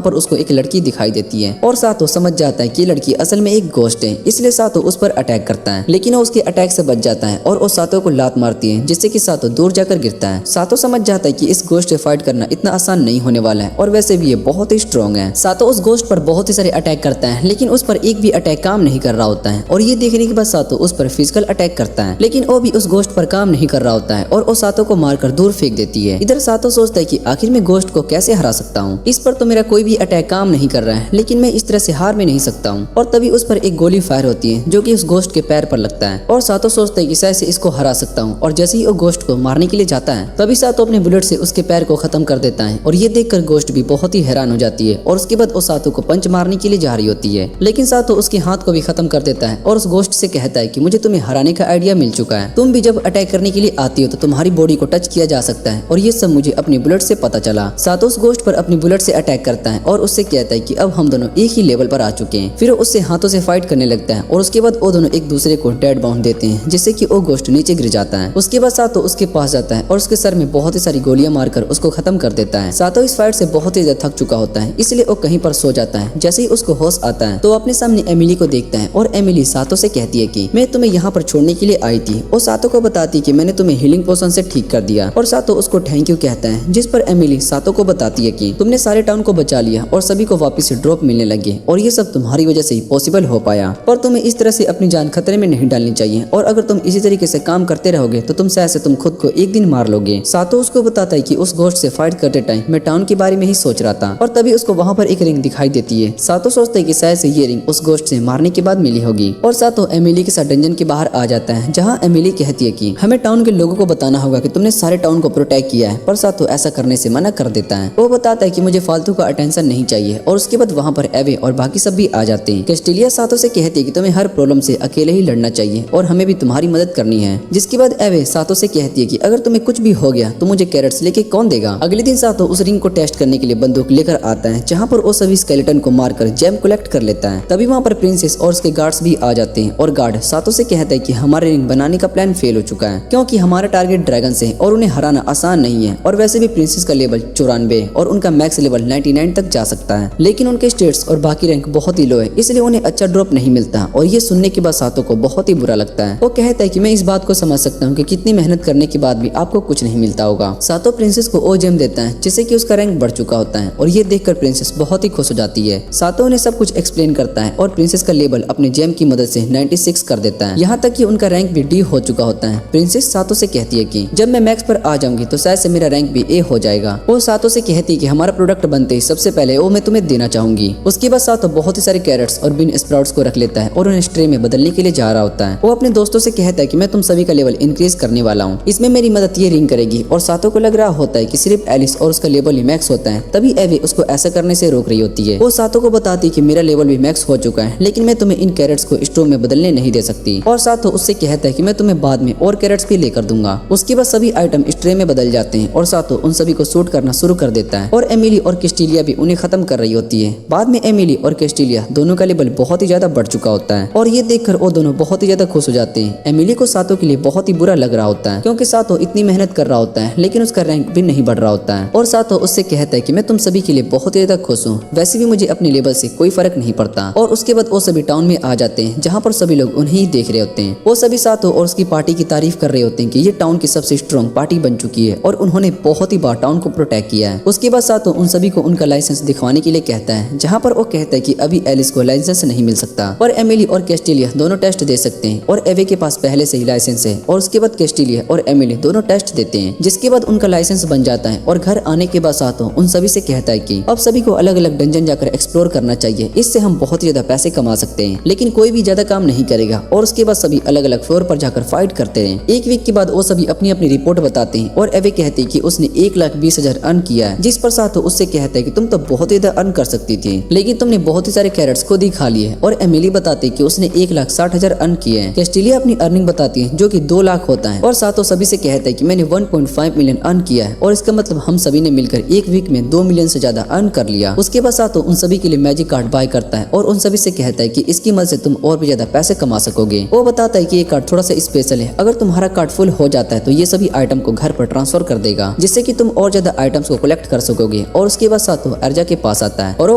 पर उसको एक लड़की दिखाई देती है और सातो समझ जाता है कि ये लड़की असल में एक घोस्ट है, इसलिए सातो उस पर अटैक करता है, लेकिन वो उसके अटैक से बच जाता है और वो सातो को लात मारती है, जिससे कि सातो दूर जाकर गिरता है। सातो समझ जाता है कि इस घोस्ट से फाइट करना इतना आसान नहीं होने वाला है और वैसे भी ये बहुत ही स्ट्रॉन्ग है। सातो उस घोस्ट पर बहुत ही सारे अटैक करता है, लेकिन उस पर एक भी अटैक काम नहीं कर रहा होता है और ये देखने के बाद सातो उस पर फिजिकल अटैक करता है, लेकिन वो भी उस घोस्ट पर काम नहीं कर रहा होता है और वो सातो को मारकर दूर फेंक देती है। इधर सातो सोचता है कि आखिर में घोस्ट को कैसे हरा सकता हूँ, इस पर तो मेरा कोई भी अटैक काम नहीं कर रहा है, लेकिन मैं इस तरह से हार में नहीं सकता हूँ। और तभी उस पर एक गोली फायर होती है जो कि उस घोस्ट के पैर पर लगता है और सातो सोचता है कि शायद से इसको हरा सकता हूँ, और जैसे ही वो घोस्ट को मारने के लिए जाता है तभी सातो अपने बुलेट से उसके पैर को खत्म कर देता है और ये देखकर घोस्ट भी बहुत ही हैरान हो जाती है और उसके बाद वो सातो को पंच मारने के लिए जा रही होती है, लेकिन सातो उसके हाथ को भी खत्म कर देता है और उस घोस्ट से कहता है कि मुझे तुम्हें हराने का आइडिया मिल चुका है, तुम भी जब अटैक करने के लिए आती हो तो तुम्हारी बॉडी को टच किया जा सकता है और ये सब मुझे अपनी बुलेट से पता चला। सातो उस घोस्ट पर अपनी बुलेट से अटैक करता है और उससे कहता है कि अब हम दोनों एक ही लेवल पर आ चुके हैं। फिर उससे हाथों से फाइट करने लगता है और उसके बाद वो दोनों एक दूसरे को डेड बाउंड देते हैं, जिससे कि वो घोस्ट नीचे गिर जाता है। उसके बाद सातो उसके पास जाता है और उसके सर में बहुत ही सारी गोलियां मारकर उसको खत्म कर देता है। सातो इस फाइट से बहुत ही ज्यादा थक चुका होता है, इसलिए वो कहीं पर सो जाता है। जैसे ही उसको होश आता है तो अपने सामने एमिली को देखता है और एमिली सातो से कहती है कि मैं तुम्हें यहाँ पर छोड़ने के लिए आई थी। वो सातो को बताती है कि मैंने तुम्हें हीलिंग पोशन से ठीक कर दिया और सातो उसको थैंक यू कहता है, जिस पर एमिली सातो को बताती है कि तुमने सारे टाउन को बचा लिया और सभी को वापस से ड्रॉप मिलने लगे और ये सब तुम्हारी वजह से ही पॉसिबल हो पाया, पर तुम्हें इस तरह से अपनी जान खतरे में नहीं डालनी चाहिए और अगर तुम इसी तरीके से काम करते रहोगे तो तुम शायद से तुम खुद को एक दिन मार लोगे। सातो उसको बताता है कि उस घोस्ट से फाइट करते टाइम मैं टाउन के बारे में ही सोच रहा था और तभी उसको वहाँ पर एक रिंग दिखाई देती है। सातो सोचता है कि शायद से ये रिंग उस घोस्ट से मारने के बाद मिली होगी और सातो एमिली के साथ डंजन के बाहर आ जाता है, जहाँ एमिली कहती है कि हमें टाउन के लोगों को बताना होगा कि तुमने सारे टाउन को प्रोटेक्ट किया है, पर सातो ऐसा करने से मना कर देता है। वो बताता है कि मुझे फालतू का अटेंशन नहीं चाहिए और उसके बाद वहाँ पर एवे और बाकी सब भी आ जाते हैं। कैस्टिलिया सातो से कहती है कि तुम्हें हर प्रॉब्लम से अकेले ही लड़ना चाहिए और हमें भी तुम्हारी मदद करनी है, जिसके बाद एवे सातो से कहती है कि अगर तुम्हें कुछ भी हो गया तो मुझे कैरेट्स लेके कौन देगा। अगले दिन सातो उस रिंग को टेस्ट करने के लिए बंदूक लेकर आता है, जहाँ पर वो सभी स्केलेटन को मारकर जेम कलेक्ट कर लेता है। तभी वहाँ पर प्रिंसेस और उसके गार्ड्स भी आ जाते हैं और गार्ड सातो से कहता है कि हमारे रिंग बनाने का प्लान फेल हो चुका है, क्योंकि हमारा टारगेट ड्रैगन्स है और उन्हें हराना आसान नहीं है और वैसे भी प्रिंसेस का लेवल 94 और उनका मैक्स लेवल 99 तक जा सकता है, लेकिन उनके स्टेट्स और बाकी रैंक बहुत ही लो है, इसलिए उन्हें अच्छा ड्रॉप नहीं मिलता। और ये सुनने के बाद सातो को बहुत ही बुरा लगता है। वो कहता है कि मैं इस बात को समझ सकता हूँ कि कितनी मेहनत करने के बाद भी आपको कुछ नहीं मिलता होगा। सातो प्रिंसेस को ओ जेम देता है, जिससे कि उसका रैंक बढ़ चुका होता है और ये देखकर प्रिंसेस बहुत ही खुश हो जाती है। सातो उन्हें सब कुछ एक्सप्लेन करता है और प्रिंसेस का लेवल अपने जेम की मदद से 96 कर देता है, यहाँ तक कि उनका रैंक भी डी हो चुका होता है। प्रिंसेस सातो से कहती है कि जब मैं मैक्स पर आ जाऊंगी तो शायद से मेरा रैंक भी ए हो जाएगा। वो सातो से कहती है कि हमारा प्रोडक्ट बनते ही सबसे पहले वो मैं तुम्हें देना चाहूंगी। उसके बाद सातो बहुत ही सारे कैरेट्स और बीन स्प्राउट्स को रख लेता है और उन्हें स्ट्रे में बदलने के लिए जा रहा होता है। वो अपने दोस्तों से कहता है कि मैं तुम सभी का लेवल इंक्रीज करने वाला हूँ, इसमें मेरी मदद ये रिंग करेगी। और सातो को लग रहा होता है कि सिर्फ एलिस और उसका लेवल ही मैक्स होता है, तभी एवे उसको ऐसा करने से रोक रही होती है। वो सातो को बताती है कि मेरा लेवल भी मैक्स हो चुका है, लेकिन मैं तुम्हें इन कैरेट्स को स्ट्रो में बदलने नहीं दे सकती। और सातो उससे कहता है कि मैं तुम्हें बाद में और कैरेट्स भी लेकर दूंगा। उसके बाद सभी आइटम स्ट्रे में बदल जाते हैं और सातो उन सभी को शूट करना शुरू कर देता है और एमिली और कैस्टिलिया भी उन्हें खत्म कर रही होती है। बाद में एमिली और कैस्टिलिया दोनों का लेवल बहुत ही ज्यादा बढ़ चुका होता है और ये देखकर वो दोनों बहुत ही ज्यादा खुश हो जाते हैं। एमिली को सातो के लिए बहुत ही बुरा लग रहा होता है, क्योंकि सातो इतनी मेहनत कर रहा होता है लेकिन उसका रैंक भी नहीं बढ़ रहा होता है। और सातो उससे कहता है कि मैं तुम सभी के लिए बहुत ही ज्यादा खुश हूँ, वैसे भी मुझे अपने लेवल से कोई फर्क नहीं पड़ता। और उसके बाद वो सभी टाउन में आ जाते हैं, जहाँ पर सभी लोग उन्हें ही देख रहे होते हैं। वो सभी सातो और उसकी पार्टी की तारीफ कर रहे होते हैं कि ये टाउन की सबसे स्ट्रॉन्ग पार्टी बन चुकी है और उन्होंने बहुत ही बार टाउन को प्रोटेक्ट किया है। उसके बाद सातो उन सभी को उनका लाइसेंस दिखवाने के लिए कहता है, जहाँ पर वो कहता है कि अभी एलिस को लाइसेंस नहीं मिल सकता, पर एमिली और कैस्टिलिया दोनों टेस्ट दे सकते हैं और एवे के पास पहले से ही लाइसेंस है। और उसके बाद कैस्टिलिया और एमिली दोनों टेस्ट देते हैं, जिसके बाद उनका लाइसेंस बन जाता है। और घर आने के बाद सातो उन सभी से कहता है कि अब सभी को अलग अलग डंजन जाकर एक्सप्लोर करना चाहिए, इससे हम बहुत ही ज्यादा पैसे कमा सकते हैं, लेकिन कोई भी ज्यादा काम नहीं करेगा। और उसके बाद सभी अलग अलग फ्लोर पर जाकर फाइट करते हैं। एक वीक के बाद वो सभी अपनी अपनी रिपोर्ट बताते हैं और एवे कहते हैं कि उसने 1,20,000 अर्न किया है, जिस पर सातो उससे कहता है कि तुम तो बहुत ही ज्यादा अर्न कर सकती थी, लेकिन तुमने बहुत ही सारे कैरेट्स खुद ही खा लिए। और एमिली बताती कि उसने 1,60,000 अर्न किए हैं। कैस्टिलिया अपनी अर्निंग बताती है जो कि 2 लाख होता है, और सातो सभी से कहता है कि मैंने 1.5 मिलियन अर्न किया है, और इसका मतलब हम सभी ने मिलकर एक वीक में 2 मिलियन से ज्यादा अर्न कर लिया। उसके बाद सातो उन सभी के लिए मैजिक कार्ड बाय करता है और उन सभी से कहता है कि इसकी मदद से तुम और भी ज्यादा पैसे कमा सकोगे। वो बताता है कि ये कार्ड थोड़ा सा स्पेशल है, अगर तुम्हारा कार्ड फुल हो जाता है तो ये सभी आइटम को घर पर ट्रांसफर कर देगा, जिससे कि तुम और ज्यादा आइटम्स को कलेक्ट कर सकोगे। और उसके बाद सातो अर्जा के पास आता है और वो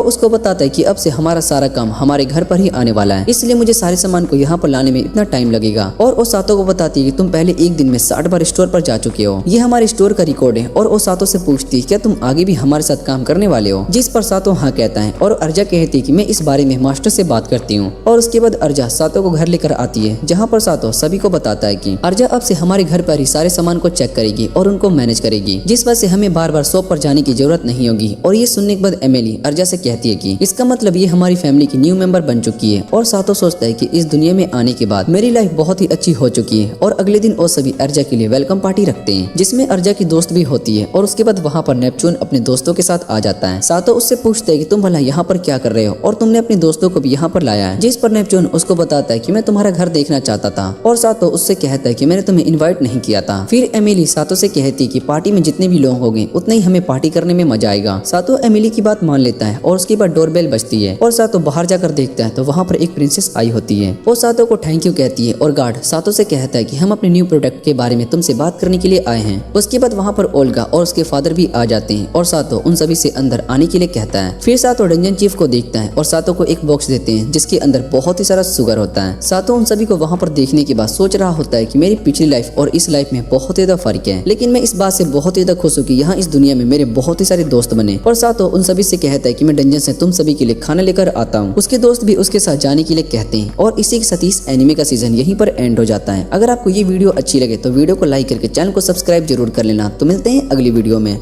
उसको बताता है कि अब से हमारा सारा काम हमारे घर पर ही आने वाला है, इसलिए मुझे सारे सामान को यहाँ पर लाने में इतना टाइम लगेगा। और वो सातो को बताती है कि तुम पहले एक दिन में 60 बार स्टोर पर जा चुके हो, ये हमारे स्टोर का रिकॉर्ड है। और वो सातो से पूछती है क्या तुम आगे भी हमारे साथ काम करने वाले हो, जिस पर सातो हाँ कहता है। और अर्जा कहती है कि मैं इस बारे में मास्टर से बात करती हूँ। और उसके बाद अर्जा सातो को घर लेकर आती है, जहाँ पर सातो सभी को बताता है कि अर्जा अब से हमारे घर पर ही सारे सामान को चेक करेगी और उनको मैनेज करेगी, जिस वजह से हमें बार बार शॉप पर जाने की जरूरत नहीं होगी। और ये सुनने के बाद एमिली अर्जा से कहती है कि इसका मतलब ये हमारी फैमिली की न्यू मेंबर बन चुकी है। और सातो सोचता है कि इस दुनिया में आने के बाद मेरी लाइफ बहुत ही अच्छी हो चुकी है। और अगले दिन वो सभी अर्जा के लिए वेलकम पार्टी रखते हैं, जिसमें अर्जा की दोस्त भी होती है। और उसके बाद वहाँ पर नेपच्यून अपने दोस्तों के साथ आ जाता है। सातो उससे पूछता है कि तुम भला यहाँ पर क्या कर रहे हो और तुमने अपने दोस्तों को भी यहाँ पर लाया है, जिस पर नेपच्यून उसको बताता है कि मैं तुम्हारा घर देखना चाहता था। और सातो उससे कहता है कि मैंने तुम्हें इन्वाइट नहीं किया था। फिर एमिली सातो से कहती है कि पार्टी में जितने भी लोग होंगे उतने ही हमें पार्टी करने में मजा आएगा। सातो एमिली की बात मान लेता है और उसके बाद डोरबेल बजती है और सातो बाहर जाकर देखता है तो वहाँ पर एक प्रिंसेस आई होती है। वो सातो को थैंक यू कहती है और गार्ड सातो से कहता है कि हम अपने न्यू प्रोडक्ट के बारे में तुमसे बात करने के लिए आए हैं। उसके बाद वहाँ पर ओल्गा और उसके फादर भी आ जाते हैं और सातो उन सभी से अंदर आने के लिए कहता है। फिर सातो डंजन चीफ को देखता है और सातो को एक बॉक्स देते हैं जिसके अंदर बहुत ही सारा शुगर होता है। सातो उन सभी को वहाँ पर देखने के बाद सोच रहा होता है कि मेरी पिछली लाइफ और इस लाइफ में बहुत ही ज्यादा फर्क है, लेकिन मैं इस बात से बहुत ही ज्यादा खुश हूँ कि यहाँ इस दुनिया में मेरे बहुत ही सारे दोस्त बने। और सातो उन सभी से कहता है कि मैं डंजन से तुम सभी के लिए खाना लेकर आता हूँ। उसके दोस्त भी उसके साथ जाने के लिए कहते हैं और इसी के साथ इस एनिमे का सीजन यहीं पर एंड हो जाता है। अगर आपको ये वीडियो अच्छी लगे तो वीडियो को लाइक करके चैनल को सब्सक्राइब जरूर कर लेना। तो मिलते हैं अगली वीडियो में।